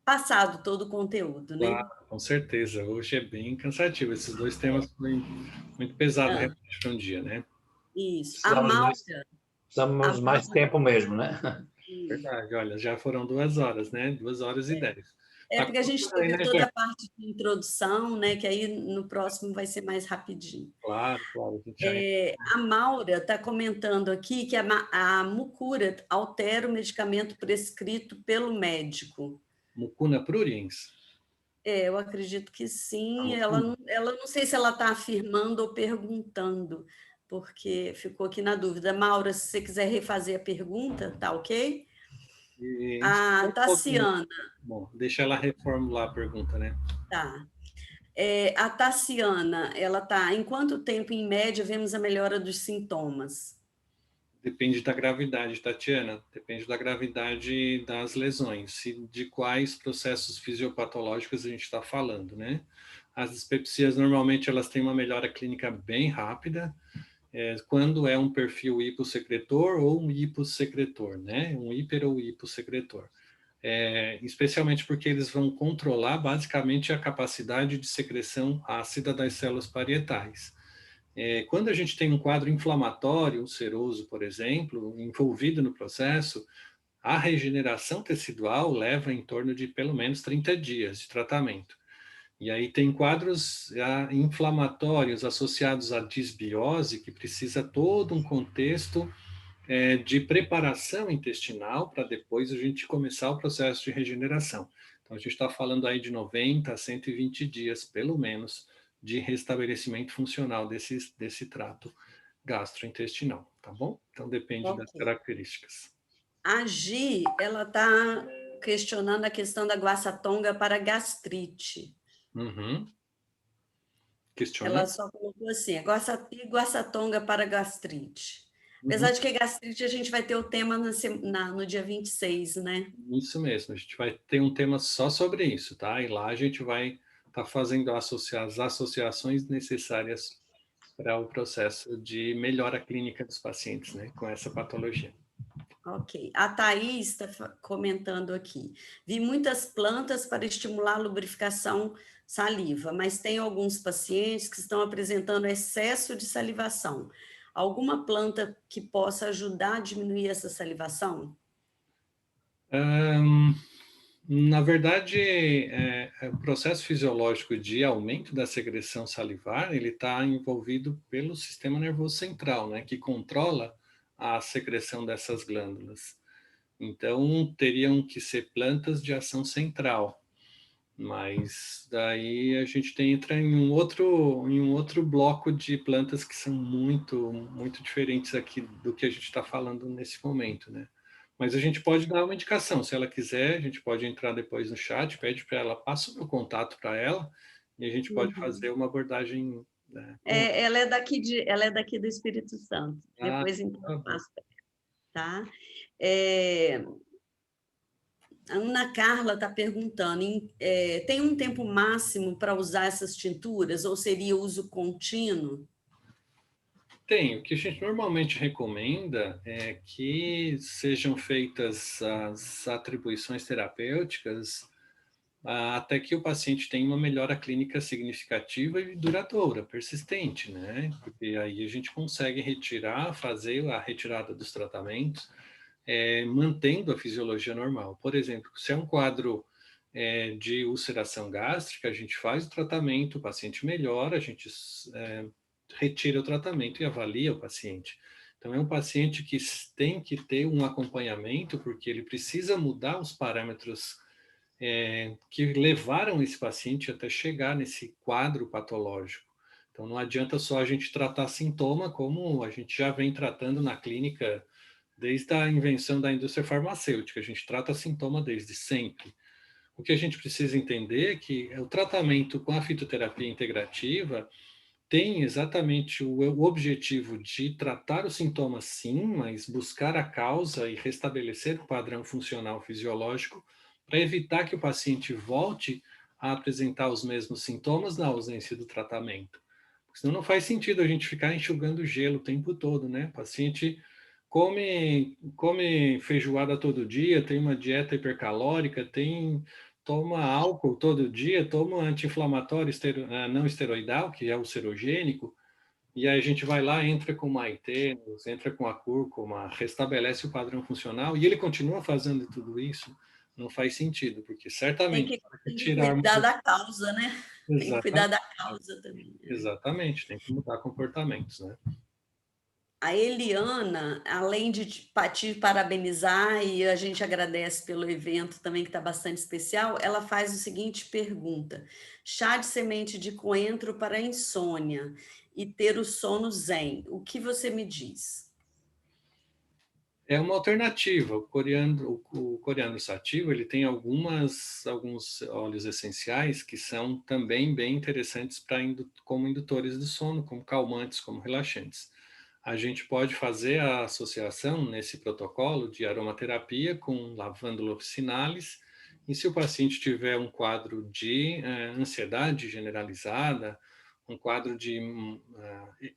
passado todo o conteúdo, né? Claro, com certeza. Hoje é bem cansativo. Esses 2 temas foram muito pesados realmente para um dia, né? Isso. A Maura... Precisamos mais tempo mesmo, né? Verdade. Olha, já foram 2 horas, né? 2 horas e 10. Porque a gente teve toda a parte de introdução, né? Que aí no próximo vai ser mais rapidinho. Claro. A Maura está comentando aqui que a mucura altera o medicamento prescrito pelo médico. Mucuna pruriens? Eu acredito que sim. Ela não sei se ela está afirmando ou perguntando, porque ficou aqui na dúvida. Maura, se você quiser refazer a pergunta, tá ok? A Tassiana. Bom, deixa ela reformular a pergunta, né? Tá. A Tassiana, ela está... Em quanto tempo, em média, vemos a melhora dos sintomas? Depende da gravidade, Tatiana. Depende da gravidade das lesões e de quais processos fisiopatológicos a gente está falando, né? As dispepsias, normalmente, elas têm uma melhora clínica bem rápida, quando é um perfil hipossecretor ou um hipossecretor, né? Um hiper ou hipossecretor. Especialmente porque eles vão controlar, basicamente, a capacidade de secreção ácida das células parietais. Quando a gente tem um quadro inflamatório, ulceroso, por exemplo, envolvido no processo, a regeneração tecidual leva em torno de pelo menos 30 dias de tratamento. E aí tem quadros inflamatórios associados à disbiose, que precisa todo um contexto de preparação intestinal para depois a gente começar o processo de regeneração. Então, a gente está falando aí de 90 a 120 dias, pelo menos, de restabelecimento funcional desse trato gastrointestinal, tá bom? Então, depende das características. A Gi, ela está questionando a questão da guaçatonga para gastrite. Uhum. Ela só colocou assim, guaçatonga para gastrite. Apesar de que gastrite a gente vai ter o tema no dia 26, né? Isso mesmo, a gente vai ter um tema só sobre isso, tá? E lá a gente vai estar fazendo as associações necessárias para o processo de melhora clínica dos pacientes, né, com essa patologia. Ok. A Thaís está comentando aqui. Vi muitas plantas para estimular a lubrificação saliva, mas tem alguns pacientes que estão apresentando excesso de salivação. Alguma planta que possa ajudar a diminuir essa salivação? Na verdade, o processo fisiológico de aumento da secreção salivar, ele está envolvido pelo sistema nervoso central, né, que controla a secreção dessas glândulas. Então, teriam que ser plantas de ação central, mas daí a gente entra em um outro bloco de plantas que são muito diferentes aqui do que a gente está falando nesse momento, né? Mas a gente pode dar uma indicação, se ela quiser, a gente pode entrar depois no chat, pede para ela, passa o meu contato para ela, e a gente pode fazer uma abordagem. Né, ela é daqui do Espírito Santo. Depois, então, eu passo para ela, tá? A Ana Carla está perguntando, tem um tempo máximo para usar essas tinturas, ou seria uso contínuo? Tem. O que a gente normalmente recomenda é que sejam feitas as atribuições terapêuticas até que o paciente tenha uma melhora clínica significativa e duradoura, persistente, né? Porque aí a gente consegue fazer a retirada dos tratamentos, mantendo a fisiologia normal. Por exemplo, se é um quadro de ulceração gástrica, a gente faz o tratamento, o paciente melhora, a gente retira o tratamento e avalia o paciente. Então, é um paciente que tem que ter um acompanhamento, porque ele precisa mudar os parâmetros que levaram esse paciente até chegar nesse quadro patológico. Então, não adianta só a gente tratar sintoma, como a gente já vem tratando na clínica desde a invenção da indústria farmacêutica. A gente trata sintoma desde sempre. O que a gente precisa entender é que o tratamento com a fitoterapia integrativa tem exatamente o objetivo de tratar os sintomas, sim, mas buscar a causa e restabelecer o padrão funcional fisiológico para evitar que o paciente volte a apresentar os mesmos sintomas na ausência do tratamento. Porque senão não faz sentido a gente ficar enxugando gelo o tempo todo, né? O paciente come feijoada todo dia, tem uma dieta hipercalórica, toma álcool todo dia, toma anti-inflamatório não esteroidal, que é o serogênico, e aí a gente vai lá, entra com maitênos, entra com a cúrcuma, restabelece o padrão funcional, e ele continua fazendo tudo isso, não faz sentido, porque certamente... Tem que cuidar da causa, né? Tem que cuidar da causa também. Exatamente, tem que mudar comportamentos, né? A Eliana, além de te parabenizar, e a gente agradece pelo evento também, que está bastante especial, ela faz o seguinte pergunta: chá de semente de coentro para insônia e ter o sono zen, o que você me diz? É uma alternativa. O coriandro sativa, ele tem alguns óleos essenciais que são também bem interessantes como indutores do sono, como calmantes, como relaxantes. A gente pode fazer a associação nesse protocolo de aromaterapia com lavândula officinalis, e se o paciente tiver um quadro de ansiedade generalizada, um quadro de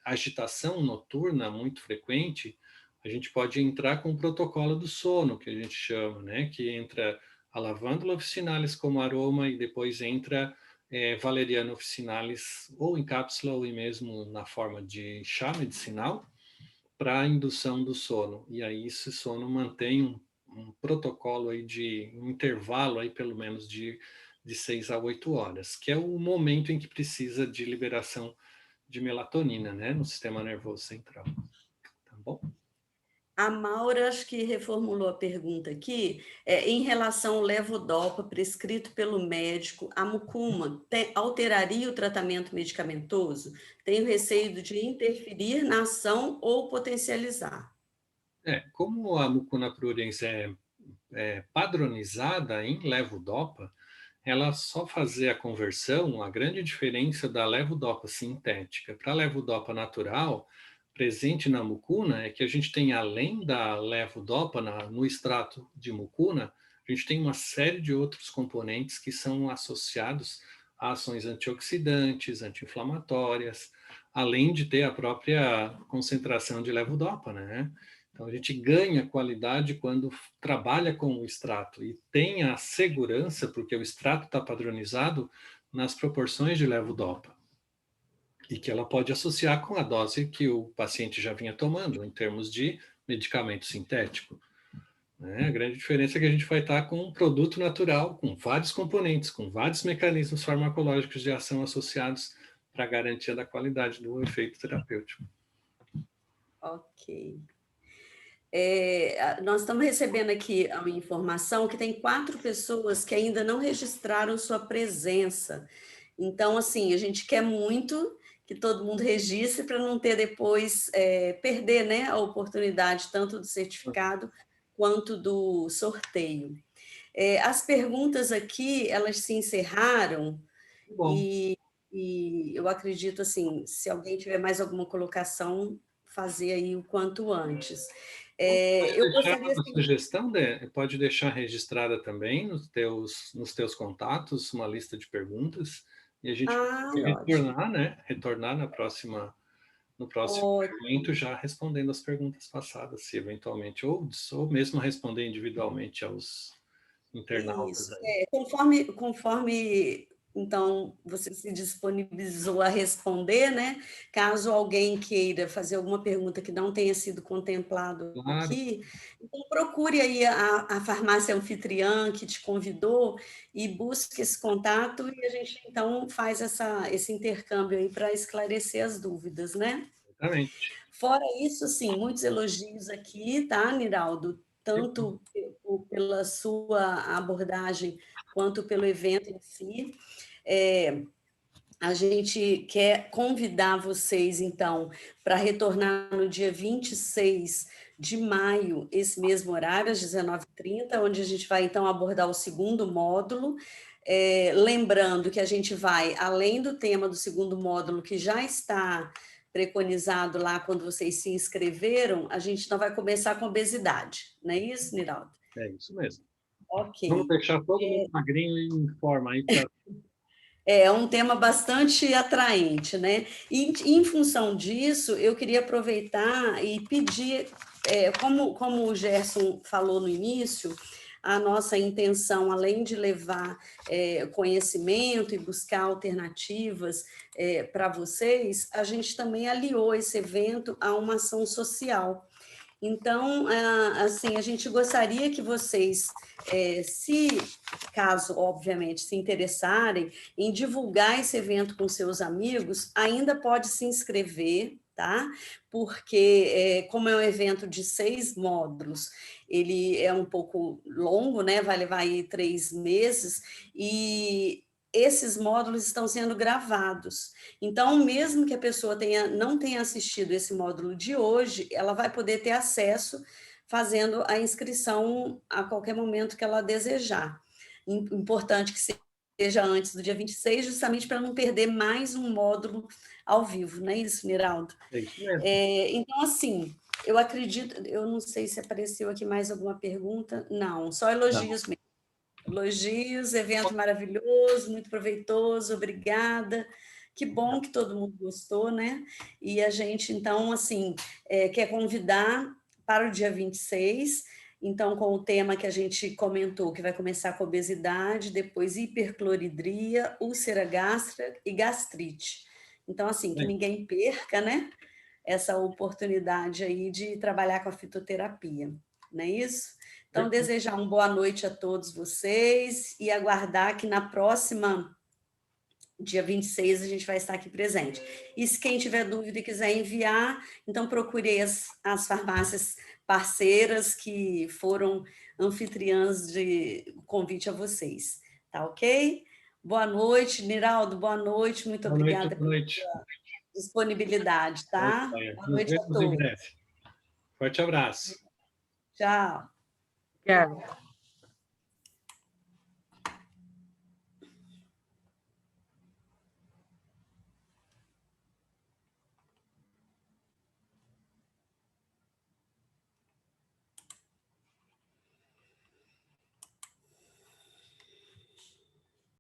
agitação noturna muito frequente, a gente pode entrar com o protocolo do sono, que a gente chama, né? Que entra a lavândula officinalis como aroma e depois entra valeriana officinalis ou em cápsula ou mesmo na forma de chá medicinal para a indução do sono. E aí esse sono mantém um protocolo aí um intervalo aí pelo menos de 6 a 8 horas, que é o momento em que precisa de liberação de melatonina, né? No sistema nervoso central. Tá bom? A Maura, acho que reformulou a pergunta aqui, em relação ao levodopa prescrito pelo médico, a mucuna alteraria o tratamento medicamentoso? Tenho receio de interferir na ação ou potencializar. Como a mucuna pruriens é padronizada em levodopa, ela só fazer a conversão, a grande diferença da levodopa sintética para a levodopa natural, presente na mucuna, é que a gente tem, além da levodopa no extrato de mucuna, a gente tem uma série de outros componentes que são associados ações antioxidantes, anti-inflamatórias, além de ter a própria concentração de levodopa, né? Então, a gente ganha qualidade quando trabalha com o extrato e tem a segurança, porque o extrato está padronizado nas proporções de levodopa, e que ela pode associar com a dose que o paciente já vinha tomando, em termos de medicamento sintético. Né? A grande diferença é que a gente vai estar com um produto natural, com vários componentes, com vários mecanismos farmacológicos de ação associados para a garantia da qualidade do efeito terapêutico. Ok. Nós estamos recebendo aqui uma informação que tem 4 pessoas que ainda não registraram sua presença. Então, assim, a gente quer muito que todo mundo registre para não ter depois, perder, né, a oportunidade tanto do certificado quanto do sorteio. As perguntas aqui, elas se encerraram, Bom. E eu acredito, assim, se alguém tiver mais alguma colocação, fazer aí o quanto antes. Eu gostaria... Uma sugestão, pode deixar registrada também nos teus contatos, uma lista de perguntas, e a gente pode retornar no próximo momento já respondendo as perguntas passadas, se eventualmente, ou mesmo responder individualmente aos internautas. Isso. Conforme então você se disponibilizou a responder, né? Caso alguém queira fazer alguma pergunta que não tenha sido contemplado aqui, então procure aí a farmácia anfitriã que te convidou e busque esse contato e a gente então faz esse intercâmbio aí para esclarecer as dúvidas, né? Exatamente. Fora isso, sim, muitos elogios aqui, tá, Niraldo? Tanto pela sua abordagem quanto pelo evento em si. A gente quer convidar vocês, então, para retornar no dia 26 de maio, esse mesmo horário, às 19h30, onde a gente vai, então, abordar o segundo módulo. Lembrando que a gente vai, além do tema do segundo módulo, que já está preconizado lá quando vocês se inscreveram, a gente não vai começar com obesidade, não é isso, Niraldo? É isso mesmo. Ok. Vamos deixar todo mundo magrinho e em forma aí para... É um tema bastante atraente, né? E, em função disso, eu queria aproveitar e pedir, como o Gerson falou no início, a nossa intenção, além de levar conhecimento e buscar alternativas para vocês, a gente também aliou esse evento a uma ação social. Então, assim, a gente gostaria que vocês, caso, obviamente, se interessarem em divulgar esse evento com seus amigos, ainda pode se inscrever, tá? Porque, como é um evento de 6 módulos, ele é um pouco longo, né? Vai levar aí 3 meses, e esses módulos estão sendo gravados. Então, mesmo que a pessoa não tenha assistido esse módulo de hoje, ela vai poder ter acesso fazendo a inscrição a qualquer momento que ela desejar. Importante que seja antes do dia 26, justamente para não perder mais um módulo ao vivo, não é isso, Niraldo? É isso mesmo. Então, assim, eu acredito, eu não sei se apareceu aqui mais alguma pergunta, não, só elogios mesmo. Elogios, evento maravilhoso, muito proveitoso, obrigada. Que bom que todo mundo gostou, né? E a gente, então, assim, quer convidar para o dia 26, então, com o tema que a gente comentou, que vai começar com obesidade, depois hipercloridria, úlcera gástrica e gastrite. Então, assim, que ninguém perca, né? Essa oportunidade aí de trabalhar com a fitoterapia, não é isso? Então, desejar uma boa noite a todos vocês e aguardar que na próxima, dia 26, a gente vai estar aqui presente. E se quem tiver dúvida e quiser enviar, então procure as farmácias parceiras que foram anfitriãs de convite a vocês. Tá ok? Boa noite, Niraldo, boa noite, muito obrigada pela sua disponibilidade, tá? Boa noite a todos. Forte abraço. Tchau. Obrigada.